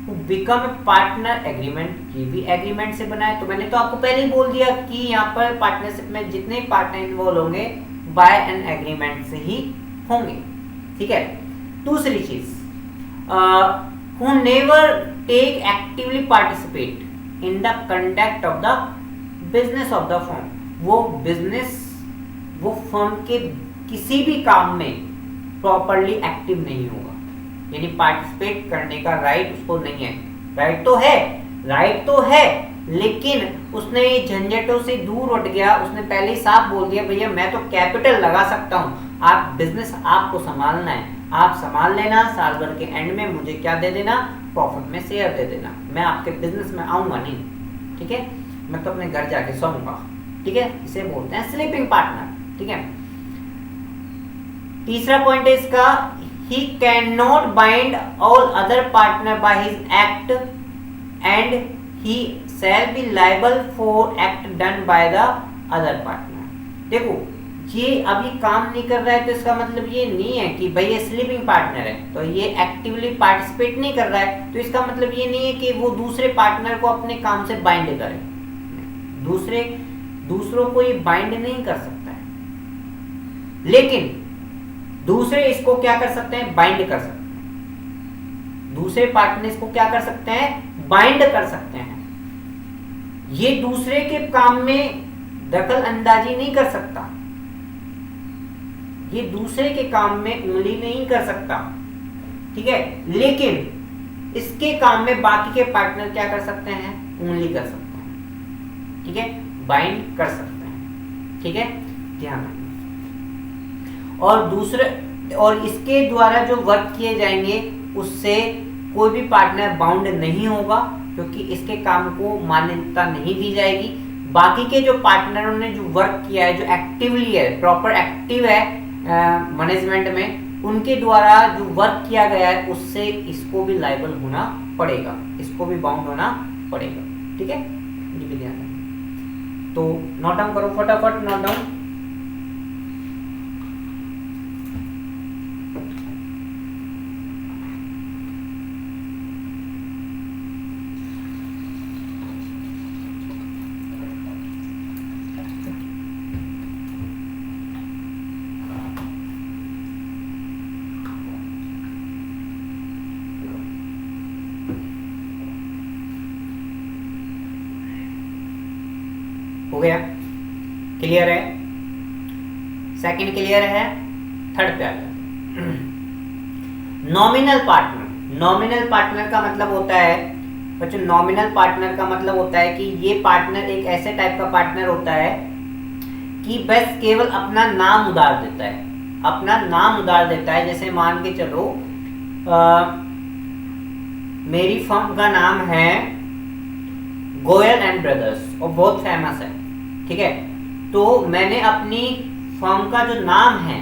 [SPEAKER 1] who become a partner agreement. ये भी एग्रीमेंट से बना है। तो मैंने तो आपको पहले ही बोल दिया कि यहाँ पर पार्टनरशिप में जितने पार्टनर इन्वॉल्व होंगे बाय एन एग्रीमेंट से ही होंगे। ठीक है, दूसरी चीज, who never take actively participate in the conduct of the business of the firm। वो फर्म के किसी भी काम में प्रॉपरली एक्टिव नहीं होगा, यानी पार्टिसिपेट करने का राइट उसको नहीं है। राइट तो है लेकिन उसने ये झंझटों से दूर उठ गया। उसने पहले ही साफ बोल दिया, भैया मैं तो कैपिटल लगा सकता हूँ, आप बिजनेस आपको संभालना है, आप संभाल लेना, साल भर के एंड में मुझे क्या दे देना? प्रॉफिट में शेयर दे देना, मैं आपके बिजनेस में आऊंगा नहीं। ठीक है, मैं तो अपने घर जाके सोऊंगा। ठीक है, इसे बोलते हैं स्लीपिंग पार्टनर। ठीक है, तीसरा पॉइंट है इसका, he cannot bind all other partner by his act and he shall be liable for act done by the other partner। देखो, ये अभी काम नहीं कर रहा है तो इसका मतलब ये नहीं है कि भाई ये स्लीपिंग पार्टनर है तो ये एक्टिवली पार्टिसिपेट नहीं कर रहा है, तो इसका मतलब ये नहीं है कि वो दूसरे पार्टनर को अपने काम से बाइंड करे। दूसरों को ये बाइंड नहीं कर सकता है, लेकिन दूसरे इसको क्या कर सकते हैं? बाइंड कर सकते हैं। दूसरे पार्टनर इसको क्या कर सकते हैं? बाइंड कर सकते हैं। ये दूसरे के काम में दखल अंदाजी नहीं कर सकता, ये दूसरे के काम में उंगली नहीं कर सकता। ठीक है, लेकिन इसके काम में बाकी के पार्टनर क्या कर सकते हैं? उंगली कर सकते हैं। ठीक है, बाइंड कर सकते हैं। ठीक है, ध्यान रखना। और इसके द्वारा जो वर्क किए जाएंगे उससे कोई भी पार्टनर बाउंड नहीं होगा, क्योंकि इसके काम को मान्यता नहीं दी जाएगी। बाकी के जो पार्टनरों ने जो वर्क किया है, जो एक्टिवली है, प्रॉपर एक्टिव है मैनेजमेंट में, उनके द्वारा जो वर्क किया गया है उससे इसको भी लायबल होना पड़ेगा, इसको भी बाउंड होना पड़ेगा। ठीक है, ये भी ध्यान रखना। तो नोट डाउन करो, फटाफट नोट डाउन। हो गया? क्लियर है? सेकंड क्लियर है? थर्ड पे आ गया। Nominal partner. नॉमिनल पार्टनर का मतलब होता है बच्चों, नॉमिनल पार्टनर का मतलब होता है कि ये पार्टनर एक ऐसे टाइप का पार्टनर होता है कि बस केवल अपना नाम उधार देता है, अपना नाम उधार देता है। जैसे मान के चलो मेरी फर्म का नाम है गोयल एंड ब्रदर्स और बहुत फेमस है। ठीक है, तो मैंने अपनी फर्म का जो नाम है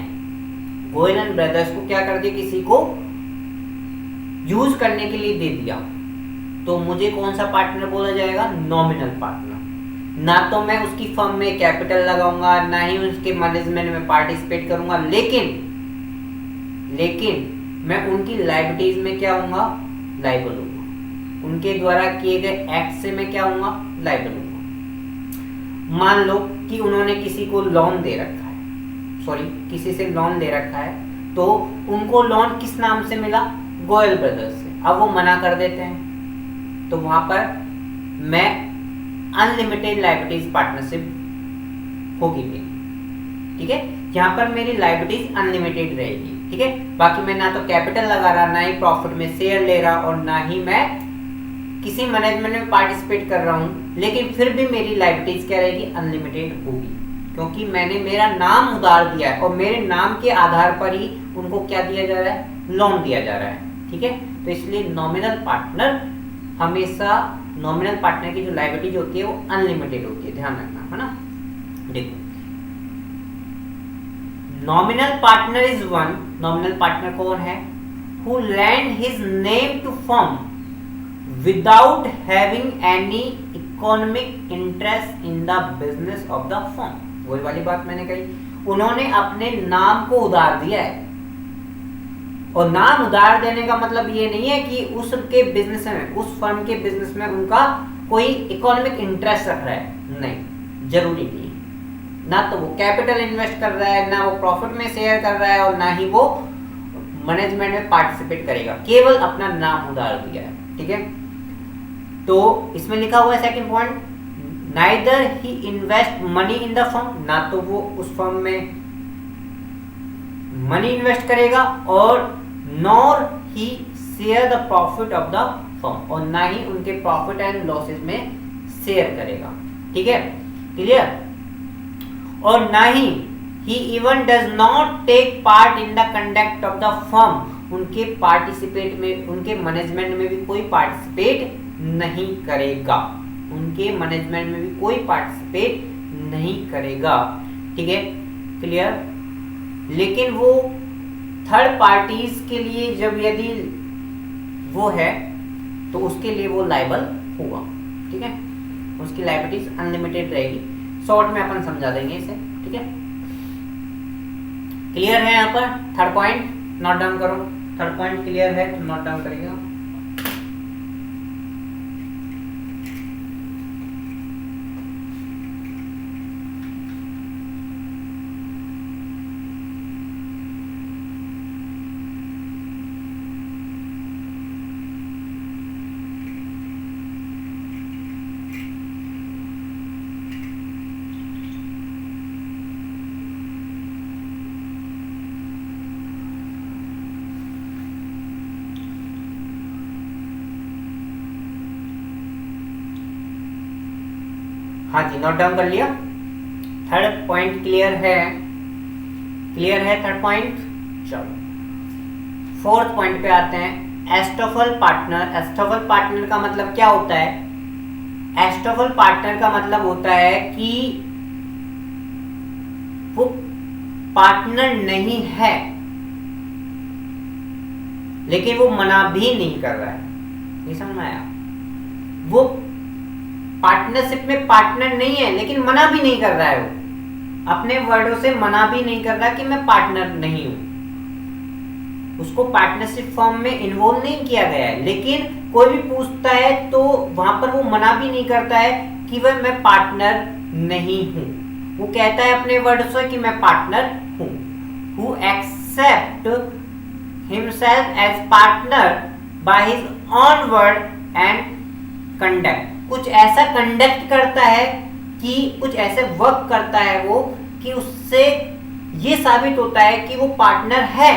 [SPEAKER 1] गोयल एंड ब्रदर्स को क्या कर दिया? किसी को यूज करने के लिए दे दिया, तो मुझे कौन सा पार्टनर बोला जाएगा? Nominal partner. ना तो मैं उसकी फर्म में कैपिटल लगाऊंगा, ना ही उसके मैनेजमेंट में पार्टिसिपेट करूंगा, लेकिन मैं उनकी लायबिलिटीज में क्या होऊंगा? लायबल होऊंगा। उनके द्वारा किए गए एक्ट से मैं क्या होऊंगा? लायबल होऊंगा। मान लो कि उन्होंने किसी को लोन दे रखा है, किसी से लोन ले रखा है, तो उनको लोन किस नाम से मिला? गोयल ब्रदर्स से। अब वो मना कर देते हैं तो वहां पर मैं अनलिमिटेड लायबिलिटीज पार्टनरशिप होगी मेरी, ठीक है। यहाँ पर मेरी लायबिलिटीज अनलिमिटेड रहेगी, ठीक है। बाकी मैं ना तो कैपिटल लगा रहा, ना ही प्रॉफिट में शेयर ले रहा, और ना ही मैं किसी मैनेजमेंट में पार्टिसिपेट कर रहा हूँ, लेकिन फिर भी मेरी लायबिलिटीज क्या रहेगी? अनलिमिटेड होगी, क्योंकि मैंने मेरा नाम उधार दिया है और मेरे नाम के आधार पर ही उनको क्या दिया जा रहा है? लोन दिया जा रहा है, ठीक है। तो इसलिए नॉमिनल पार्टनर हमेशा, नॉमिनल पार्टनर की जो लायबिलिटीज होती है वो अनलिमिटेड होती है, ध्यान रखना, है ना। देखो, nominal partner is one, nominal partner कौन है? Who lend his name to firm without having any economic interest in the business of the firm. वही वाली बात मैंने कही, उन्होंने अपने नाम को उधार दिया है, और नाम उधार देने का मतलब ये नहीं है कि उसके बिजनेस में, उस फर्म के बिजनेस में उनका कोई इकोनॉमिक इंटरेस्ट रख रहा है, नहीं, जरूरी नहीं है। ना तो वो कैपिटल इन्वेस्ट कर रहा है, ना वो प्रॉफिट में शेयर कर रहा है, और ना ही वो मैनेजमेंट में पार्टिसिपेट करेगा, केवल अपना नाम उधार दिया है, ठीक है। तो इसमें लिखा हुआ है second point, neither he invest money in the firm, ना तो वो उस फर्म में मनी इन्वेस्ट करेगा, और नॉर ही share the profit of the firm, और ना ही उनके प्रॉफिट एंड लॉसेस में शेयर करेगा, ठीक है, क्लियर। और ना ही even does not take part in the conduct of the firm, उनके पार्टिसिपेट में, उनके मैनेजमेंट में भी कोई पार्टिसिपेट नहीं करेगा, उनके मैनेजमेंट में भी कोई पार्टिसिपेट नहीं करेगा, ठीक है, क्लियर। लेकिन वो थर्ड पार्टीज के लिए जब यदि वो है तो उसके लिए वो लायबल होगा, ठीक है, उसकी लायबिलिटीज अनलिमिटेड रहेगी। शॉर्ट में अपन समझा देंगे इसे, ठीक है, क्लियर है। यहाँ पर थर्ड पॉइंट नोट डाउन करो, थर्ड पॉइंट क्लियर है तो नोट डाउन करेगा। हाँ जी, नोट डाउन कर लिया। थर्ड पॉइंट क्लियर है, क्लियर है थर्ड पॉइंट। चलो फोर्थ पॉइंट पे आते हैं, एस्टोफल पार्टनर। एस्टोफल पार्टनर का मतलब क्या होता है? एस्टोफल पार्टनर का मतलब होता है कि वो पार्टनर नहीं है लेकिन वो मना भी नहीं कर रहा है, ये समझ में आया? वो पार्टनरशिप में पार्टनर नहीं है लेकिन मना भी नहीं कर रहा है, वो अपने वर्डों से मना भी नहीं कर रहा कि मैं पार्टनर नहीं हूं। उसको पार्टनरशिप फॉर्म में इन्वॉल्व नहीं किया गया है, लेकिन कोई भी पूछता है तो वहां पर वो मना भी नहीं करता है कि वह मैं पार्टनर नहीं हूं। वो कहता है अपने वर्ड से कि मैं पार्टनर हूं। Who accept himself as partner by his own word and conduct. कुछ ऐसा कंडक्ट करता है कि कुछ ऐसे वर्क करता है वो कि उससे ये साबित होता है कि वो पार्टनर है,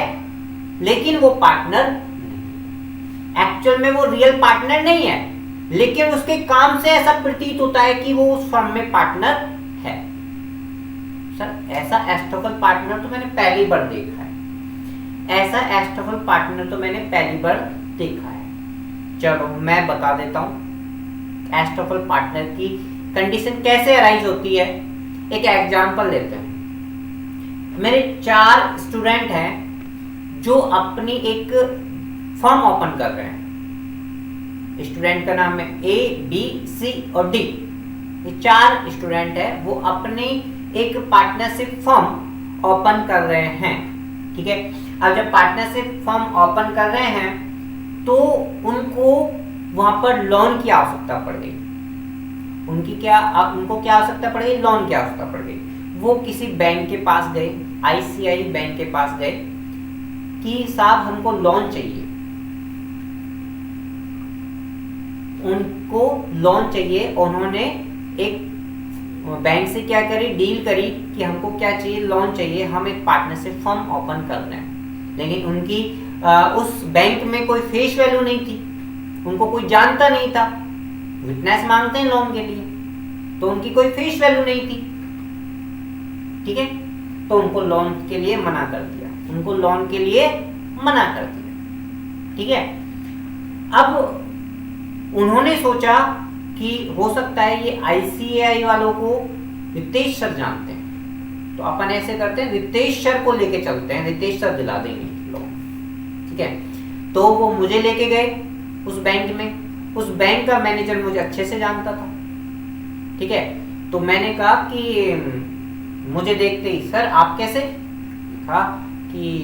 [SPEAKER 1] लेकिन वो पार्टनर एक्चुअल में वो रियल पार्टनर नहीं है, लेकिन उसके काम से ऐसा प्रतीत होता है कि वो उस फर्म में पार्टनर है। सर ऐसा एस्टोफल पार्टनर तो मैंने पहली बार देखा है, ऐसा एस्टोफल पार्टनर तो मैंने पहली बार देखा है। चलो मैं बता देता हूं एस्टोफल पार्टनर की कंडीशन कैसे अराइज होती है। एक एग्जांपल लेते हैं। मेरे 4 स्टूडेंट हैं जो अपनी एक फर्म ओपन कर रहे हैं। स्टूडेंट का नाम है ए, बी, सी और डी। ये 4 स्टूडेंट है, वो अपनी एक पार्टनरशिप फर्म ओपन कर रहे हैं, ठीक है। अब जब पार्टनरशिप फर्म ओपन कर रहे हैं तो उनको वहां पर लोन की आवश्यकता पड़ गई। उनको क्या आवश्यकता पड़ गई? लोन की आवश्यकता पड़ गई। वो किसी बैंक के पास गए, आईसीआई बैंक के पास गए कि साहब हमको लोन चाहिए, उनको लोन चाहिए, उन्होंने एक बैंक से क्या करी, डील करी कि हमको क्या चाहिए, लोन चाहिए, हम एक पार्टनरशिप फर्म ओपन कर रहे हैं। लेकिन उनकी उस बैंक में कोई फेस वैल्यू नहीं थी, उनको कोई जानता नहीं था, विटनेस मांगते हैं लोन के लिए, तो उनकी कोई फेस वैल्यू नहीं थी, ठीक है, तो उनको लोन के लिए मना कर दिया, उनको लोन के लिए मना कर दिया, ठीक है। अब उन्होंने सोचा कि हो सकता है ये ICAI वालों को रितेश सर जानते हैं, तो अपन ऐसे करते हैं, रितेश सर को लेके चलते हैं, रितेश सर दिला देंगे लोन, ठीक है। तो वो मुझे लेके गए उस बैंक में, उस बैंक का मैनेजर मुझे अच्छे से जानता था, ठीक है। तो मैंने कहा कि मुझे देखते ही, सर आप कैसे, कहा कि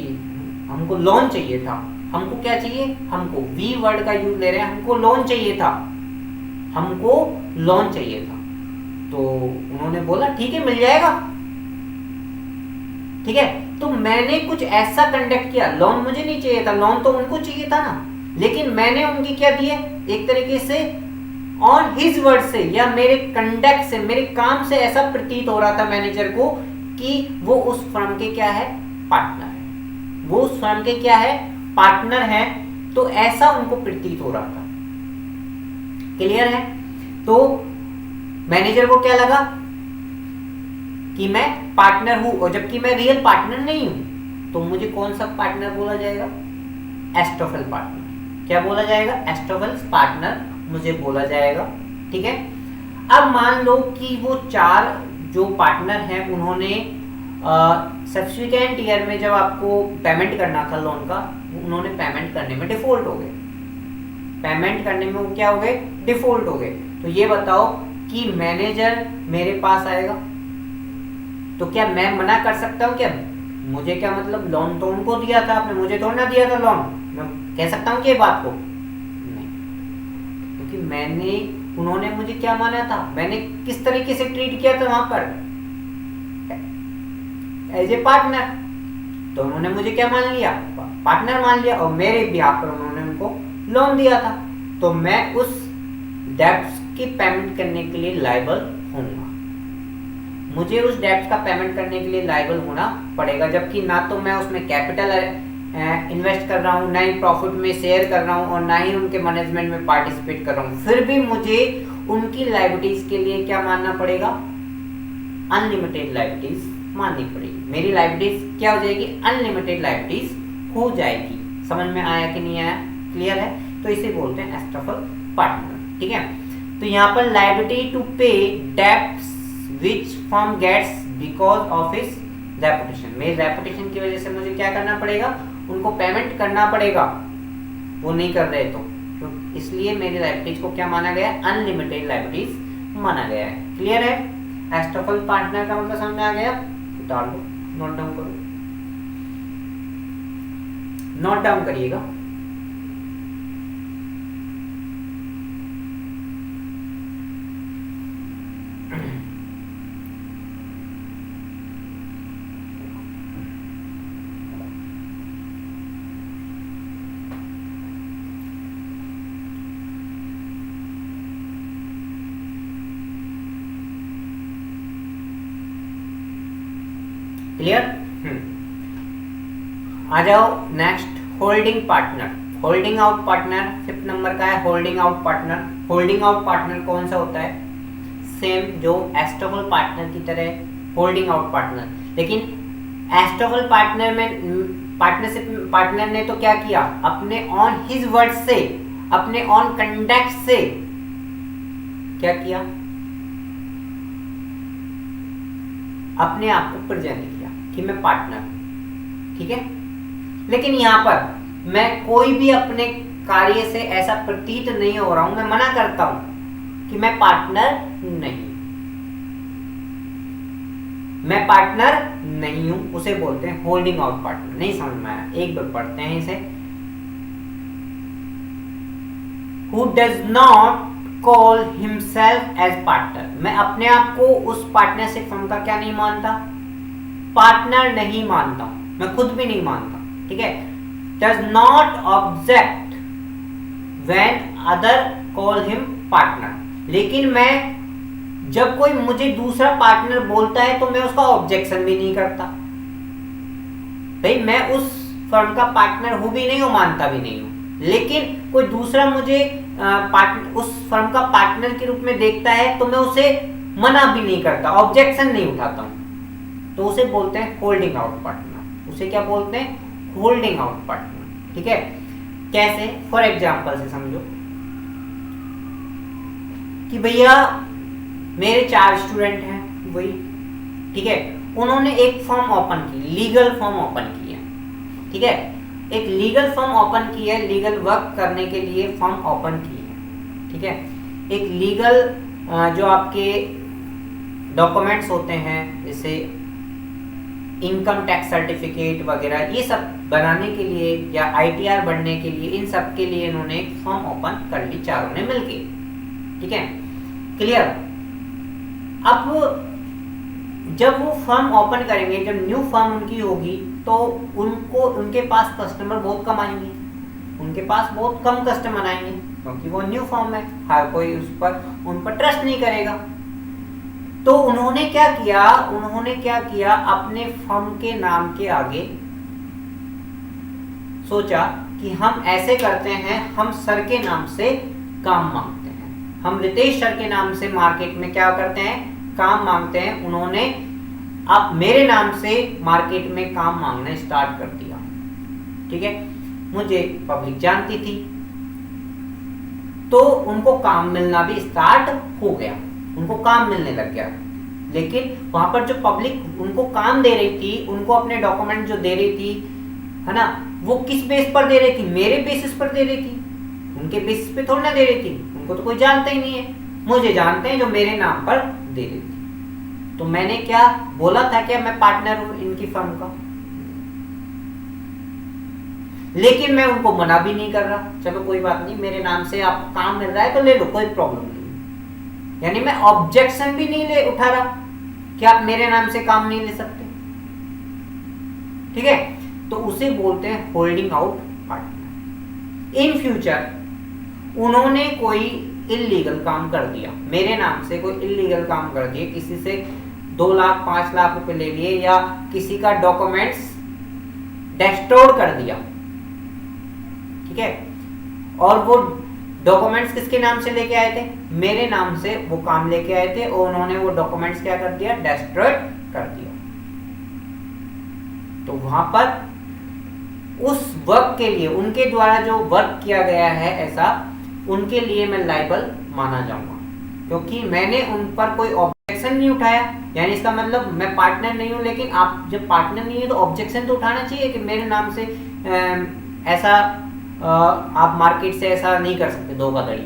[SPEAKER 1] हमको लोन चाहिए था, हमको क्या चाहिए, हमको वी वर्ड का यूज ले रहे हैं, हमको लोन चाहिए था, हमको लोन चाहिए था। तो उन्होंने बोला ठीक है मिल जाएगा, ठीक है। तो मैंने कुछ ऐसा कंडक्ट किया, लोन मुझे नहीं चाहिए था, लोन तो उनको चाहिए था ना, लेकिन मैंने उनकी क्या दिए, एक तरीके से ऑन हिज वर्ड से या मेरे कंडक्ट से, मेरे काम से ऐसा प्रतीत हो रहा था मैनेजर को कि वो उस फर्म के क्या है, पार्टनर है, वो उस फर्म के क्या है, पार्टनर है, तो ऐसा उनको प्रतीत हो रहा था। क्लियर है। तो मैनेजर को क्या लगा कि मैं पार्टनर हूं, और जबकि मैं रियल पार्टनर नहीं हूं, तो मुझे कौन सा पार्टनर बोला जाएगा, एस्टोफेल पार्टनर। क्या बोला जाएगा, एस्टोफेल पार्टनर मुझे बोला जाएगा, ठीक है। अब मान लो कि वो 4 जो पार्टनर हैं, उन्होंने सब्सिक्वेंट ईयर में जब आपको पेमेंट करना था लोन का, उन्होंने पेमेंट करने में डिफॉल्ट हो गए, पेमेंट करने में वो क्या हो गए, डिफॉल्ट हो गए। तो ये बताओ कि मैनेजर मेरे पास आएगा, तो क्या मैं मना कर सकता हूँ क्या, मुझे क्या मतलब, लोन तो उनको दिया था आपने, मुझे थोड़ा ना दिया था लोन, मैं कह सकता हूँ कि ये बात को नहीं, क्योंकि मैंने, उन्होंने मुझे क्या माना था, मैंने किस तरीके से ट्रीट किया था वहां पर, एज ए पार्टनर, तो उन्होंने मुझे क्या मान लिया, पार्टनर मान लिया, और मेरे बिहाफ पर उन्होंने उनको लोन दिया था, तो मैं उस डेब्ट्स की पेमेंट करने के लिए लायबल होऊंगा, मुझे उस डेब्ट का पेमेंट करने के लिए लायबल होना पड़ेगा, जबकि ना तो मैं उसमें कैपिटल इन्वेस्ट कर रहा हूँ, ना ही प्रॉफिट में शेयर कर रहा हूँ, और ना ही उनके मैनेजमेंट में पार्टिसिपेट कर रहा हूँ, फिर भी मुझे उनकी लायबिलिटीज के लिए क्या मानना पड़ेगा, अनलिमिटेड लायबिलिटीज माननी पड़ेगी। मेरी लायबिलिटीज क्या हो जाएगी, अनलिमिटेड लायबिलिटीज हो जाएगी। समझ में आया कि नहीं आया, क्लियर है। तो इसे बोलते हैं एस्टोफेल पार्टनर, ठीक है। तो यहाँ पर liability to pay debts which firm gets because of its reputation, मेरी रेपुटेशन की वजह से मुझे क्या करना पड़ेगा, उनको पेमेंट करना पड़ेगा, वो नहीं कर रहे तो इसलिए मेरी लायबिलिटीज को क्या माना गया, अनलिमिटेड लायबिलिटीज माना गया है। क्लियर है। एस्टोफेल पार्टनर का मतलब समझ में आ गया, डाल दो, नोट डाउन करो, नोट डाउन करिएगा। क्लियर। आ जाओ next, holding partner, holding out partner, 5th number का है holding out partner. Holding out partner कौन सा होता है, सेम जो एस्टोफेल पार्टनर की तरह होल्डिंग आउट पार्टनर, लेकिन एस्टोफेल पार्टनर में पार्टनरशिप पार्टनर ने तो क्या किया, अपने ऑन हिज वर्ड से, अपने ऑन कंडक्ट से क्या किया, अपने आप को प्रेजेंट किया कि मैं पार्टनर, ठीक है। लेकिन यहां पर मैं कोई भी अपने कार्य से ऐसा प्रतीत नहीं हो रहा हूं, मैं मना करता हूं कि मैं पार्टनर नहीं, मैं पार्टनर नहीं हूं, उसे बोलते हैं होल्डिंग आउट पार्टनर। नहीं समझ में आया, एक बार पढ़ते हैं इसे। Who does not call himself as partner, मैं अपने आप को उस पार्टनरशिप फर्म का क्या नहीं मानता, पार्टनर नहीं मानता, मैं खुद भी नहीं मानता, ठीक है। Does not object when other call him partner. लेकिन मैं जब कोई मुझे दूसरा पार्टनर बोलता है तो मैं उसका ऑब्जेक्शन भी नहीं करता। भाई मैं उस फर्म का पार्टनर हूं भी नहीं हूं, मानता भी नहीं हूं, लेकिन कोई दूसरा मुझे उस फर्म का पार्टनर के रूप में देखता है तो मैं उसे मना भी नहीं करता, ऑब्जेक्शन नहीं उठाता हूं। तो उसे बोलते हैं होल्डिंग आउट पार्टनर। उसे क्या बोलते हैं? Holding out partner. ठीक है, कैसे? फॉर एग्जाम्पल से समझो कि भैया मेरे 4 स्टूडेंट हैं, वही ठीक है, उन्होंने एक फर्म ओपन की, लीगल फर्म ओपन की है। ठीक है, एक लीगल फर्म ओपन की है, लीगल वर्क करने के लिए फर्म ओपन की है। ठीक है, एक लीगल जो आपके डॉक्यूमेंट्स होते हैं जैसे इनकम टैक्स सर्टिफिकेट वगैरह, ये सब बनाने के लिए या ITR बनने के लिए, इन सब के लिए इन्होंने एक फर्म ओपन कर ली, चारों ने मिलके। ठीक है, क्लियर? अब जब वो फर्म ओपन करेंगे, जब न्यू फर्म उनकी होगी तो उनके पास कस्टमर बहुत कम आएंगे, उनके पास बहुत कम कस्टमर आएंगे क्योंकि वो न्यू फर्म है, हर कोई उन पर ट्रस्ट नहीं करेगा। तो उन्होंने क्या किया, अपने फर्म के नाम के आगे सोचा कि हम ऐसे करते हैं, हम सर के नाम से काम मांगते हैं, हम रितेश सर के नाम से मार्केट में क्या करते हैं, काम मांगते हैं। उन्होंने अब मेरे नाम से मार्केट में काम मांगना स्टार्ट कर दिया। ठीक है, मुझे पब्लिक जानती थी तो उनको काम मिलना भी स्टार्ट हो गया, उनको काम मिलने लग गया। लेकिन वहां पर जो पब्लिक उनको काम दे रही थी, उनको अपने डॉक्यूमेंट जो दे रही थी, है ना, वो किस बेस पर दे रही थी? मेरे बेसिस पर दे रही थी, उनके बेसिस पे थोड़ी ना दे रही थी। उनको तो कोई जानता ही नहीं है, मुझे जानते हैं जो मेरे नाम पर दे रही थी। तो मैंने क्या बोला था, क्या मैं पार्टनर हूं इनकी फर्म का, लेकिन मैं उनको मना भी नहीं कर रहा, चलो कोई बात नहीं, मेरे नाम से आपको काम मिल रहा है तो ले लो, कोई प्रॉब्लम नहीं। यानी मैं ऑब्जेक्शन भी नहीं ले उठा रहा कि आप मेरे नाम से काम नहीं ले सकते। ठीक है, तो उसे बोलते हैं holding out partner. In future उन्होंने कोई इलीगल काम कर दिया, मेरे नाम से कोई इलीगल काम कर दिया, किसी से 2 लाख 5 लाख रुपए ले लिए या किसी का डॉक्यूमेंट्स डिस्ट्रॉय कर दिया। ठीक है, और वो डॉक्यूमेंट्स किसके नाम से लेके आए थे? मेरे नाम से वो काम लेके आए थे और उन्होंने वो डॉक्यूमेंट्स क्या कर दिया? डिस्ट्रॉय कर दिया। तो वहां पर उस वर्क के लिए, उनके द्वारा जो वर्क किया गया है ऐसा, उनके लिए मैं लायबल माना जाऊंगा क्योंकि मैंने उन पर कोई ऑब्जेक्शन नहीं उठाया। यानी इसका मतलब मैं पार्टनर नहीं हूं, लेकिन आप जब पार्टनर नहीं है तो ऑब्जेक्शन तो उठाना चाहिए कि मेरे नाम से ऐसा आप मार्केट से ऐसा नहीं कर सकते, धोखाधड़ी।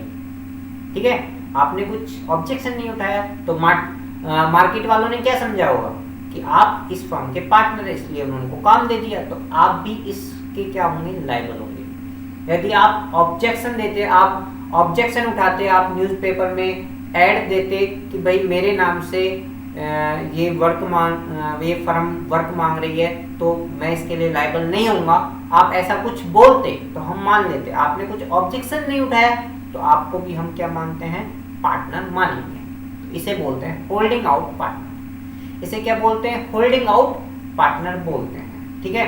[SPEAKER 1] ठीक है, आपने कुछ ऑब्जेक्शन नहीं उठाया तो मार्केट वालों ने क्या समझा होगा कि आप इस फर्म के पार्टनर है, इसलिए उन्होंने को काम दे दिया, तो आप भी इसके क्या होंगे? लायबल होंगे। यदि आप ऑब्जेक्शन देते, आप ऑब्जेक्शन उठाते, आप न्यूज़पेपर में ऐड देते कि भाई मेरे नाम से ये फर्म वर्क मांग रही है तो मैं इसके लिए लायबल नहीं होऊंगा, आप ऐसा कुछ बोलते तो हम मान लेते। आपने कुछ ऑब्जेक्शन नहीं उठाया तो आपको भी हम क्या मानते हैं? पार्टनर मानेंगे। इसे बोलते हैं होल्डिंग आउट पार्टनर। इसे क्या बोलते हैं? होल्डिंग आउट पार्टनर बोलते हैं। ठीक है,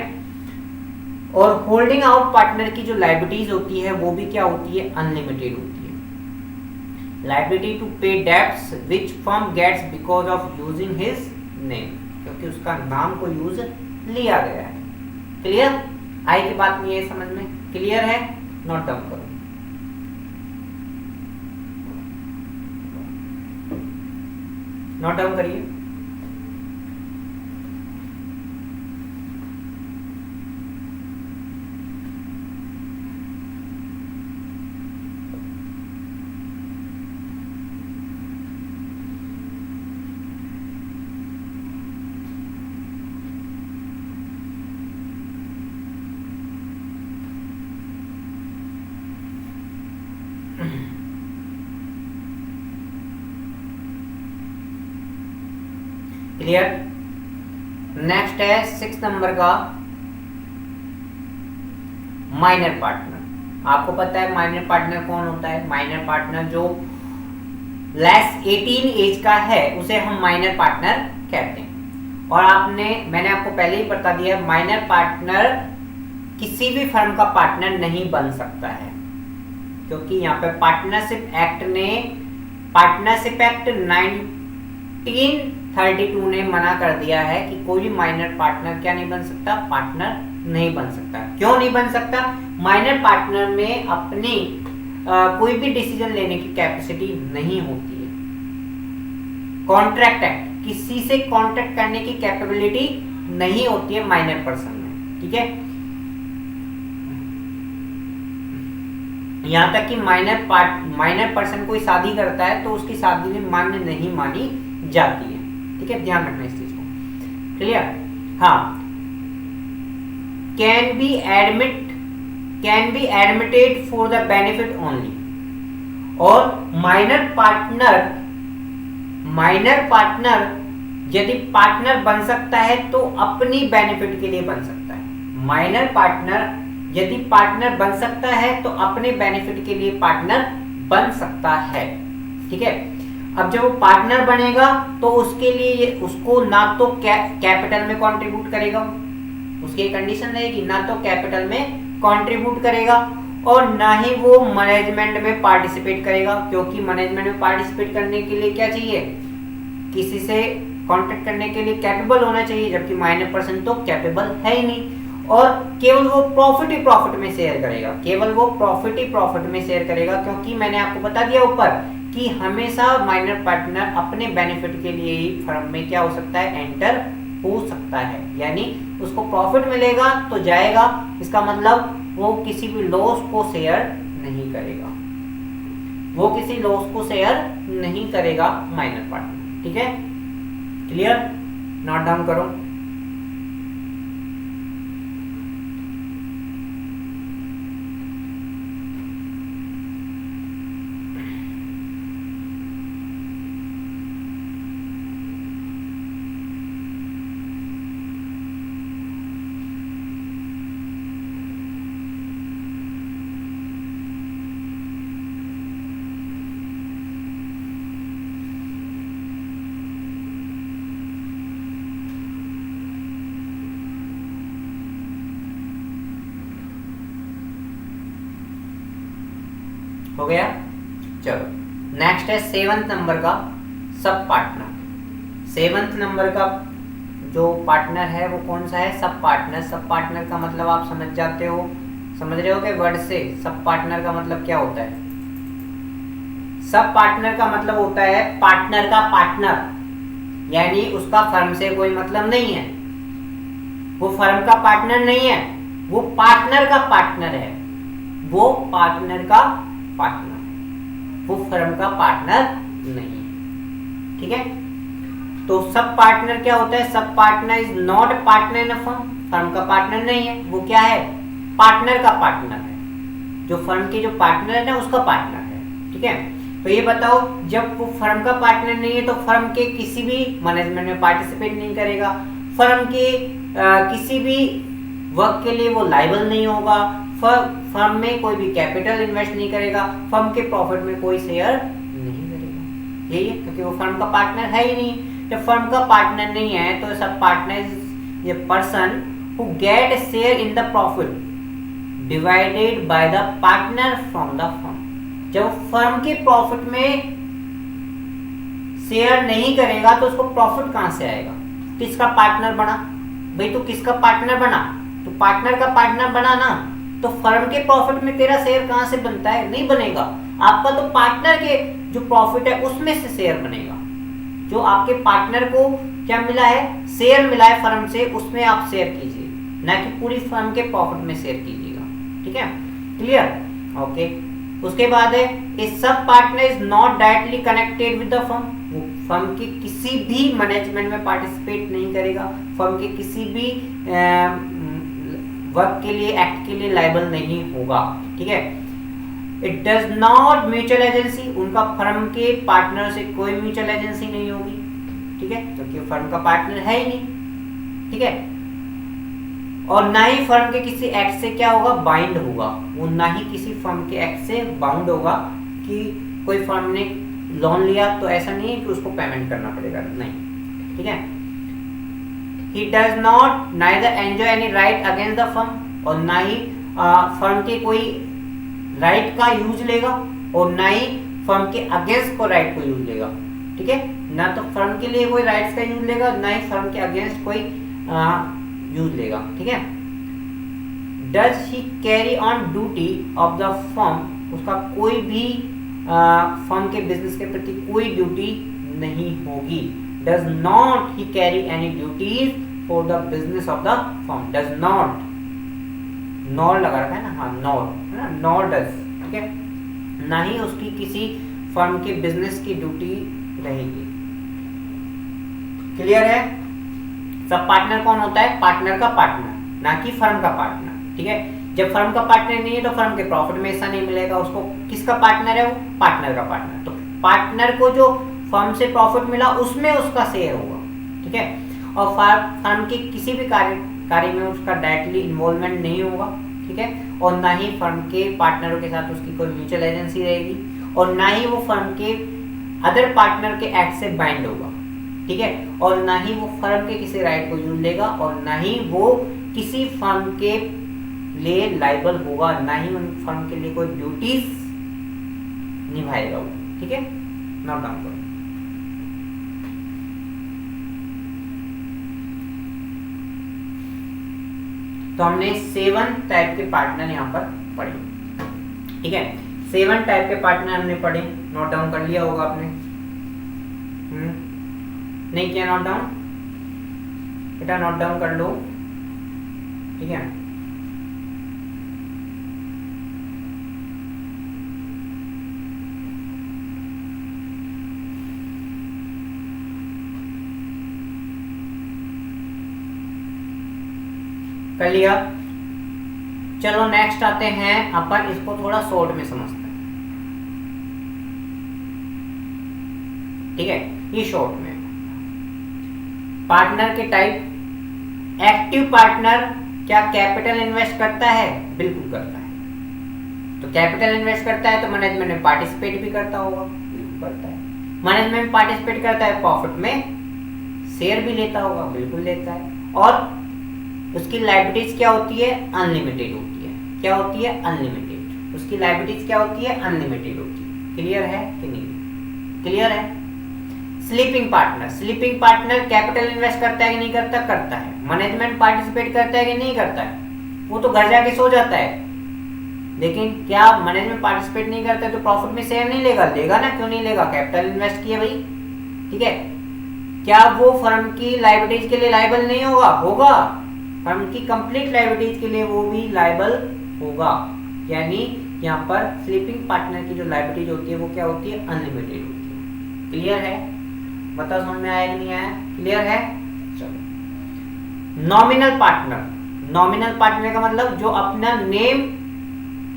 [SPEAKER 1] और होल्डिंग आउट पार्टनर की जो लायबिलिटीज होती है वो भी क्या होती है? अनलिमिटेड होती है। Liability to pay debts which firm gets because of using his name, क्योंकि उसका नाम को यूज लिया गया है। क्लियर? आई की बात नहीं है समझ में? क्लियर है? नोट डाउन करो। नोट डाउन करिए। क्लियर? नेक्स्ट है 6 नंबर का माइनर पार्टनर। आपको पता है माइनर पार्टनर कौन होता है? माइनर पार्टनर जो लेस 18 एज का है उसे हम माइनर पार्टनर कहते हैं। और मैंने आपको पहले ही बता दिया, माइनर पार्टनर किसी भी फर्म का पार्टनर नहीं बन सकता है, क्योंकि यहाँ पे पार्टनरशिप एक्ट 1932 ने मना कर दिया है कि कोई भी माइनर पार्टनर क्या नहीं बन सकता? पार्टनर नहीं बन सकता। क्यों नहीं बन सकता? माइनर पार्टनर में अपनी कोई भी डिसीजन लेने की कैपेसिटी नहीं होती है। कॉन्ट्रैक्ट एक्ट, किसी से कॉन्ट्रैक्ट करने की कैपेबिलिटी नहीं होती है माइनर पर्सन में, ठीक है। यहां तक कि माइनर पर्सन कोई शादी करता है तो उसकी शादी में मान्य नहीं मानी जाती है, ठीक है। ध्यान रखना इस चीज को, क्लियर? हाँ, can be admitted for the benefit only. और माइनर पार्टनर यदि पार्टनर बन सकता है तो अपनी बेनिफिट के लिए बन सकता है। माइनर पार्टनर यदि पार्टनर बन सकता है तो अपने बेनिफिट के लिए पार्टनर बन सकता है, ठीक है। अब जब वो पार्टनर बनेगा तो उसके लिए उसको ना तो कैपिटल में कंट्रीब्यूट करेगा, उसकी कंडीशन रहेगी, ना तो कैपिटल में कंट्रीब्यूट करेगा और ना ही वो मैनेजमेंट में पार्टिसिपेट करेगा, क्योंकि मैनेजमेंट में पार्टिसिपेट करने के लिए क्या चाहिए? किसी से कॉन्ट्रैक्ट करने के लिए कैपेबल होना चाहिए, जबकि माइनर पर्सन तो कैपेबल है ही नहीं। और केवल वो प्रॉफिट ही प्रॉफिट में शेयर करेगा, केवल वो प्रॉफिट ही प्रॉफिट में शेयर करेगा, क्योंकि मैंने आपको बता दिया ऊपर कि हमेशा माइनर पार्टनर अपने बेनिफिट के लिए ही फर्म में क्या हो सकता है? एंटर हो सकता है। यानी उसको प्रॉफिट मिलेगा तो जाएगा, इसका मतलब वो किसी भी लॉस को शेयर नहीं करेगा, वो किसी लॉस को शेयर नहीं करेगा माइनर पार्टनर, ठीक है। क्लियर? नोट डाउन करो। हो गया? चलो नेक्स्ट है 7th नंबर का सब पार्टनर। 7th नंबर का जो पार्टनर है वो कौन सा है? Sub partner. सब पार्टनर का मतलब आप समझ जाते हो, समझ रहे हो कि वर्ड से सब पार्टनर का मतलब क्या होता है? सब पार्टनर का मतलब होता है पार्टनर का पार्टनर, यानी उसका फर्म से कोई मतलब नहीं है, वो फर्म का पार्टनर नहीं है, वो पार्टनर का पार्टनर है, वो पार्टनर का पार्टनर, वो फर्म का पार्टनर नहीं है, ठीक है। तो सब पार्टनर क्या होता है? Sub partner is not partner in a firm, firm का पार्टनर नहीं है, वो क्या है? पार्टनर का पार्टनर है, जो फर्म के जो पार्टनर है ना उसका पार्टनर है, ठीक है। तो ये बताओ, जब वो फर्म का पार्टनर नहीं है तो फर्म के किसी भी मैनेजमेंट में पार्टिसिपेट नहीं करेगा, फर्म के किसी भी वर्क के लिए वो लायबल नहीं होगा, फर्म में कोई भी कैपिटल इन्वेस्ट नहीं करेगा, फर्म के प्रॉफिट में कोई शेयर नहीं करेगा, यही है, क्योंकि वो फर्म का पार्टनर है ही नहीं। जब फर्म का पार्टनर नहीं है तो सब पार्टनर ये person who get share in the profit divided by the partner from the firm. जब फर्म के प्रॉफिट में शेयर नहीं करेगा तो उसको प्रॉफिट कहां से आएगा? किसका पार्टनर बना भाई? तो किसका पार्टनर बना? तो पार्टनर का पार्टनर बना ना, तो फर्म के प्रॉफिट में तेरा शेयर कहां से बनता है? नहीं बनेगा। आपका तो पार्टनर के जो प्रॉफिट है उसमें से शेयर बनेगा, जो आपके पार्टनर को क्या मिला है? शेयर मिला है फर्म से, उसमें आप शेयर कीजिए, ना कि पूरी फर्म के प्रॉफिट में शेयर कीजिएगा, ठीक है। क्लियर? ओके। उसके बाद है ए sub partner is not directly connected with the firm, वो फर्म के किसी भी मैनेजमेंट में पार्टिसिपेट नहीं करेगा, फर्म के किसी भी वर्क के लिए, एक्ट के लिए लायबल नहीं होगा, ठीक है। It does not mutual agency, उनका फर्म के पार्टनर से कोई म्यूचुअल एजेंसी नहीं होगी, ठीक है, क्योंकि फर्म का पार्टनर है ही नहीं, ठीक है। और ना ही फर्म के किसी एक्ट से क्या होगा, बाइंड होगा, वो ना ही किसी फर्म के एक्ट से बाउंड होगा कि कोई फर्म ने लोन लिया तो ऐसा नहीं है कि उसको पेमेंट करना पड़ेगा, नहीं, ठीक है। He does not neither enjoy any right against the firm, और ना ही फर्म के कोई राइट का यूज लेगा और ना ही फर्म के अगेंस्ट को राइट को यूज लेगा, ठीक है। ना तो फर्म के लिए कोई राइट्स का यूज लेगा, ना ही फर्म के अगेंस्ट कोई यूज लेगा, ठीक है। Does he carry on duty of the firm, उसका कोई भी फर्म के बिजनेस के प्रति कोई ड्यूटी नहीं होगी। Does not he carry any duties for the business of the firm, does not, nor लगा रखा है ना, हाँ nor है ना, nor does, ठीक है, ना ही उसकी किसी फर्म के बिजनेस की ड्यूटी रहेगी। क्लियर है। सब पार्टनर कौन होता है, पार्टनर का पार्टनर, ना कि फर्म का पार्टनर, ठीक है। जब फर्म का पार्टनर नहीं है तो फर्म के प्रॉफिट में हिस्सा नहीं मिलेगा उसको। किसका पार्टनर है वो, पार्टनर का पार्टनर। तो पार्टनर को जो फर्म से प्रॉफिट मिला उसमें उसका शेयर होगा, ठीक है। और फर्म के किसी भी कार्य में उसका डायरेक्टली इन्वॉल्वमेंट नहीं होगा, ठीक है। और ना ही फर्म के पार्टनरों के साथ उसकी कोई म्यूचुअल एजेंसी रहेगी, और ना ही वो फर्म के अदर पार्टनर के एक्ट से बाइंड होगा, ठीक है। और ना ही वो फर्म के किसी राइट को यूज लेगा, और ना ही वो किसी फर्म के लिए लाइबल होगा, ना ही उन फर्म के लिए कोई ड्यूटीज निभाएगा वो, ठीक है। नोट डाउन करो। तो हमने 7 टाइप के पार्टनर यहाँ पर पढ़े, ठीक है। 7 टाइप के पार्टनर हमने पढ़े, नोट डाउन कर लिया होगा आपने। नहीं किया नोट डाउन, बेटा नोट डाउन कर लो, ठीक है। कर लिया। चलो नेक्स्ट आते हैं, अपन इसको थोड़ा शॉर्ट में समझते हैं, ठीक है। ये शॉर्ट में पार्टनर के टाइप। एक्टिव पार्टनर क्या कैपिटल इन्वेस्ट करता है, बिल्कुल करता है। तो कैपिटल इन्वेस्ट करता है तो मैनेजमेंट में पार्टिसिपेट भी करता होगा, बिल्कुल करता है। मैनेजमेंट में पार्टिसिपेट करता है, प्रॉफिट में शेयर भी लेता होगा, बिल्कुल लेता है। और उसकी लायबिलिटीज क्या होती है, अनलिमिटेड होती है। क्या होती है, अनलिमिटेड। उसकी लायबिलिटीज क्या होती है, अनलिमिटेड होती है। क्लियर है कि नहीं, क्लियर है। Sleeping partner, sleeping partner capital invest करता है कि नहीं करता, करता है। मैनेजमेंट पार्टिसिपेट करता है कि नहीं करता है, वो तो घर जाके सो जाता है। लेकिन क्या मैनेजमेंट पार्टिसिपेट नहीं करता है तो प्रॉफिट में शेयर नहीं लेगा, लेगा ना, क्यों नहीं लेगा, कैपिटल इन्वेस्ट किया भाई, ठीक है। क्या वो फर्म की लायबिलिटीज के लिए लायबल नहीं होगा, होगा। फर्म की कंप्लीट लायबिलिटीज के लिए वो भी लायबल होगा। यानी यहाँ पर स्लीपिंग पार्टनर की जो लायबिलिटीज होती है वो क्या होती है, अनलिमिटेड होती है। क्लियर है, बताओ समझ में आया कि नहीं आया, क्लियर है। चलो नॉमिनल पार्टनर, नॉमिनल पार्टनर का मतलब जो अपना नेम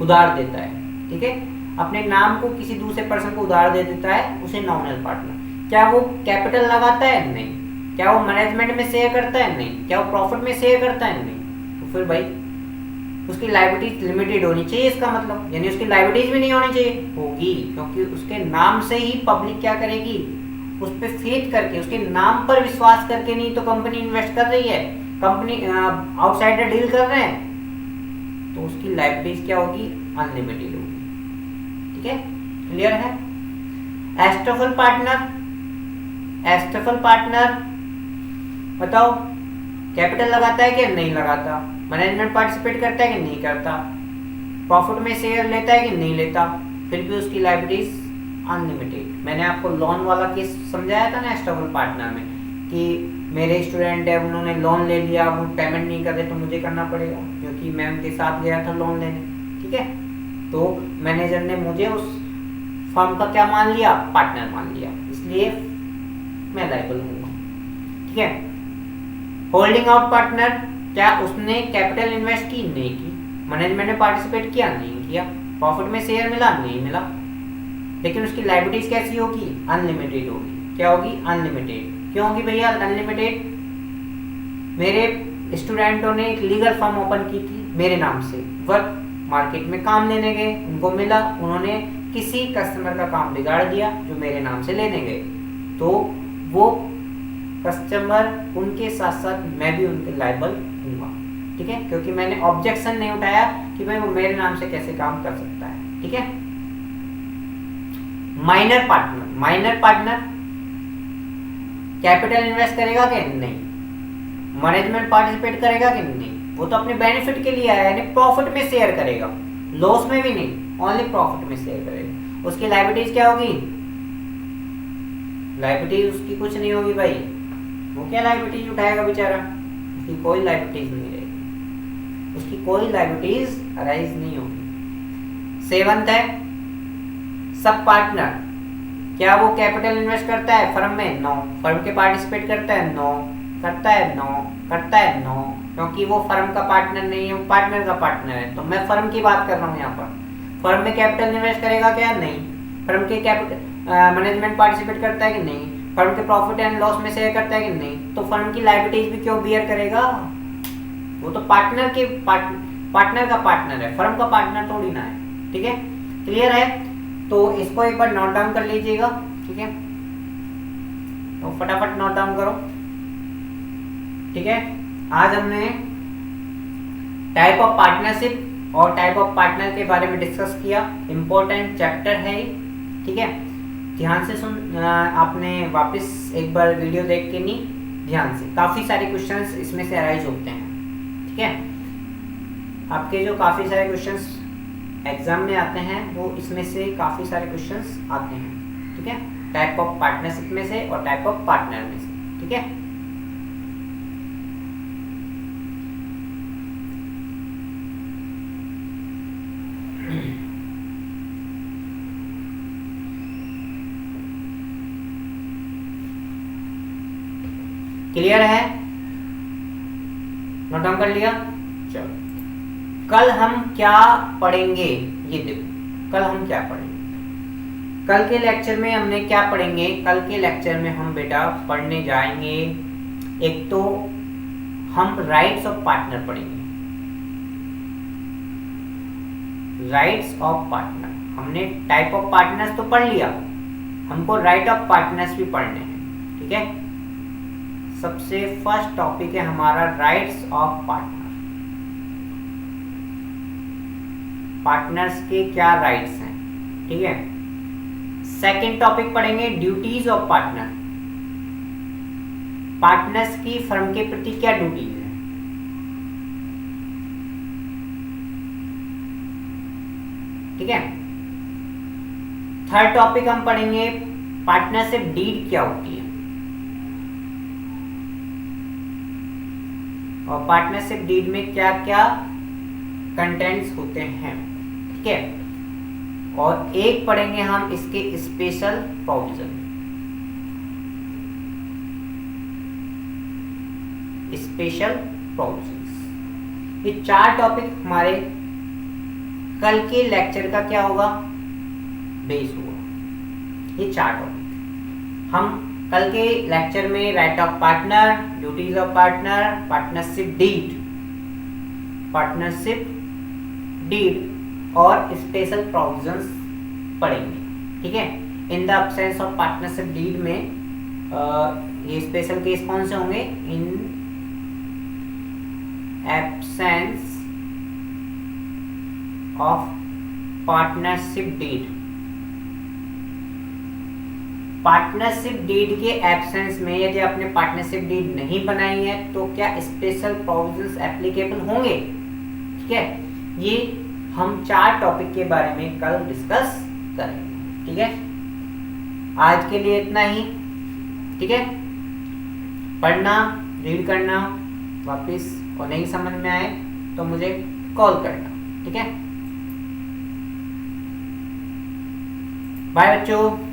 [SPEAKER 1] उधार देता है, ठीक है। अपने नाम को किसी दूसरे पर्सन को उधार दे देता है, उसे नॉमिनल पार्टनर। क्या वो कैपिटल लगाता है, नहीं। क्या वो मैनेजमेंट में शेयर करता है, नहीं। क्या वो प्रॉफिट में शेयर करता है, नहीं। तो फिर भाई उसकी लायबिलिटीज लिमिटेड होनी चाहिए, इसका मतलब यानी उसकी लायबिलिटीज भी नहीं होनी चाहिए, होगी, क्योंकि उसके नाम से ही पब्लिक क्या करेगी, उस पर फेथ करके, उसके नाम पर विश्वास करके। नहीं तो कंपनी इन्वेस्ट कर रही है, कंपनी आउटसाइडर डील कर रहे हैं, तो उसकी लायबिलिटीज क्या होगी, अनलिमिटेड होगी, ठीक है। क्लियर है। एस्टफल पार्टनर, एस्टफल पार्टनर बताओ कैपिटल लगाता है कि नहीं लगाता, मैनेजमेंट पार्टिसिपेट करता है कि नहीं करता, प्रॉफिट में शेयर लेता है कि नहीं लेता, फिर भी उसकी लायबिलिटीज अनलिमिटेड। मैंने आपको लोन वाला केस समझाया था ना एस्टफल पार्टनर में, कि मेरे स्टूडेंट है, उन्होंने लोन ले लिया, वो पेमेंट नहीं कर रहे तो मुझे करना पड़ेगा, क्योंकि मैं उनके साथ गया था लोन लेने, ठीक है। तो मैनेजर ने मुझे उस फर्म का क्या मान लिया, पार्टनर मान लिया, इसलिए मैं लायबल हूँ, ठीक है। होल्डिंग आउट पार्टनर, क्या उसने कैपिटल इन्वेस्ट की, नहीं की। मैनेजमेंट ने पार्टिसिपेट किया, नहीं किया। प्रॉफिट में शेयर मिला, नहीं मिला। लेकिन उसकी लायबिलिटीज कैसी होगी, अनलिमिटेड होगी। क्या होगी, अनलिमिटेड। क्यों होगी भैया अनलिमिटेड, मेरे स्टूडेंटों ने एक लीगल फर्म ओपन की थी मेरे नाम से, वर्क मार्केट में काम लेने गए, उनको मिला, उन्होंने किसी कस्टमर का काम बिगाड़ दिया जो मेरे नाम से लेने गए, तो वो कस्टमर उनके साथ साथ मैं भी उनके लायबल हूँगा, ठीक है, क्योंकि मैंने ऑब्जेक्शन नहीं उठाया कि भाई वो मेरे नाम से कैसे काम कर सकता है, ठीक है। माइनर पार्टनर कैपिटल इन्वेस्ट करेगा कि नहीं, मैनेजमेंट पार्टिसिपेट करेगा कि नहीं, वो तो अपने बेनिफिट के लिए आया, यानी प्रॉफिट में शेयर करेगा, लॉस में भी नहीं, ओनली प्रॉफिट में शेयर करेगा। उसकी लायबिलिटीज क्या होगी, लायबिलिटीज उसकी कुछ नहीं होगी भाई, वो क्या लायबिलिटीज उठाएगा बेचारा, उसकी कोई लायबिलिटीज नहीं रहेगी, उसकी कोई लायबिलिटीज अराइज नहीं होगी। सेवंथ है सब पार्टनर, क्या वो कैपिटल इन्वेस्ट करता है फर्म में, नो। फर्म के पार्टिसिपेट करता है, नो। करता है, नो। करता है, नो, क्योंकि वो फर्म का पार्टनर नहीं है, वो पार्टनर का पार्टनर है। तो मैं फर्म की बात कर रहा हूँ यहाँ पर, फर्म में कैपिटल इन्वेस्ट करेगा क्या, नहीं। फर्म के कैपिटल मैनेजमेंट पार्टिसिपेट करता है कि नहीं, फर्म के प्रॉफिट एंड लॉस में शेयर करता है कि नहीं, तो फर्म की लायबिलिटीज भी क्यों बियर करेगा, वो तो पार्टनर का पार्टनर है, फर्म का पार्टनर थोड़ी ना है, ठीक है। क्लियर है, तो इसको एक बार नोट डाउन कर लीजिएगा, ठीक है, तो फटाफट नोट डाउन करो, ठीक है। आज हमने टाइप ऑफ पार्टनरशिप और टाइप ऑफ पार्टनर के बारे में डिस्कस किया, इंपॉर्टेंट चैप्टर है, ठीक है। ध्यान से सुन, आपने वापस एक बार वीडियो देख के नहीं, ध्यान से, काफ़ी सारे क्वेश्चंस इसमें से अराइज होते हैं, ठीक है। आपके जो काफ़ी सारे क्वेश्चंस एग्जाम में आते हैं वो इसमें से काफ़ी सारे क्वेश्चंस आते हैं, ठीक है, टाइप ऑफ पार्टनरशिप में से और टाइप ऑफ पार्टनर में से, ठीक है। क्लियर है, नोट डाउन कर लिया। चलो, कल हम क्या पढ़ेंगे, ये देखो कल हम क्या पढ़ेंगे। कल के लेक्चर में हमने क्या पढ़ेंगे, कल के लेक्चर में हम बेटा पढ़ने जाएंगे, एक तो हम राइट्स ऑफ पार्टनर पढ़ेंगे, राइट्स ऑफ पार्टनर। हमने टाइप ऑफ पार्टनर्स तो पढ़ लिया, हमको राइट ऑफ पार्टनर्स भी पढ़ने हैं, ठीक है। सबसे फर्स्ट टॉपिक है हमारा राइट्स ऑफ पार्टनर, पार्टनर्स के क्या राइट्स हैं, ठीक है। सेकंड टॉपिक पढ़ेंगे ड्यूटीज ऑफ पार्टनर, पार्टनर्स की फर्म के प्रति क्या ड्यूटीज है, ठीक है। थर्ड टॉपिक हम पढ़ेंगे पार्टनरशिप डीड क्या होती है, और पार्टनरशिप डीड में क्या क्या कंटेंट्स होते हैं, ठीक है। और एक पढ़ेंगे हम इसके स्पेशल प्रोविजन, स्पेशल प्रोविजंस। ये चार टॉपिक हमारे कल के लेक्चर का क्या होगा, बेस होगा, ये चार टॉपिक। हम कल के लेक्चर में right of partner, duties of partner, partnership deed और स्पेशल प्रोविजंस पढ़ेंगे, ठीक है। In the absence of partnership deed में ये स्पेशल केस कौन से होंगे, in absence of partnership deed, partnership deed के एब्सेंस में यदि आपने पार्टनरशिप डीड नहीं बनाई है तो क्या स्पेशल प्रोविजंस एप्लीकेबल होंगे, ठीक है। ये हम चार टॉपिक के बारे में कल डिस्कस करेंगे, ठीक है। आज के लिए इतना ही, ठीक है। पढ़ना, रीड करना वापस, और नहीं समझ में आए तो मुझे कॉल करना, ठीक है। बाय बच्चों।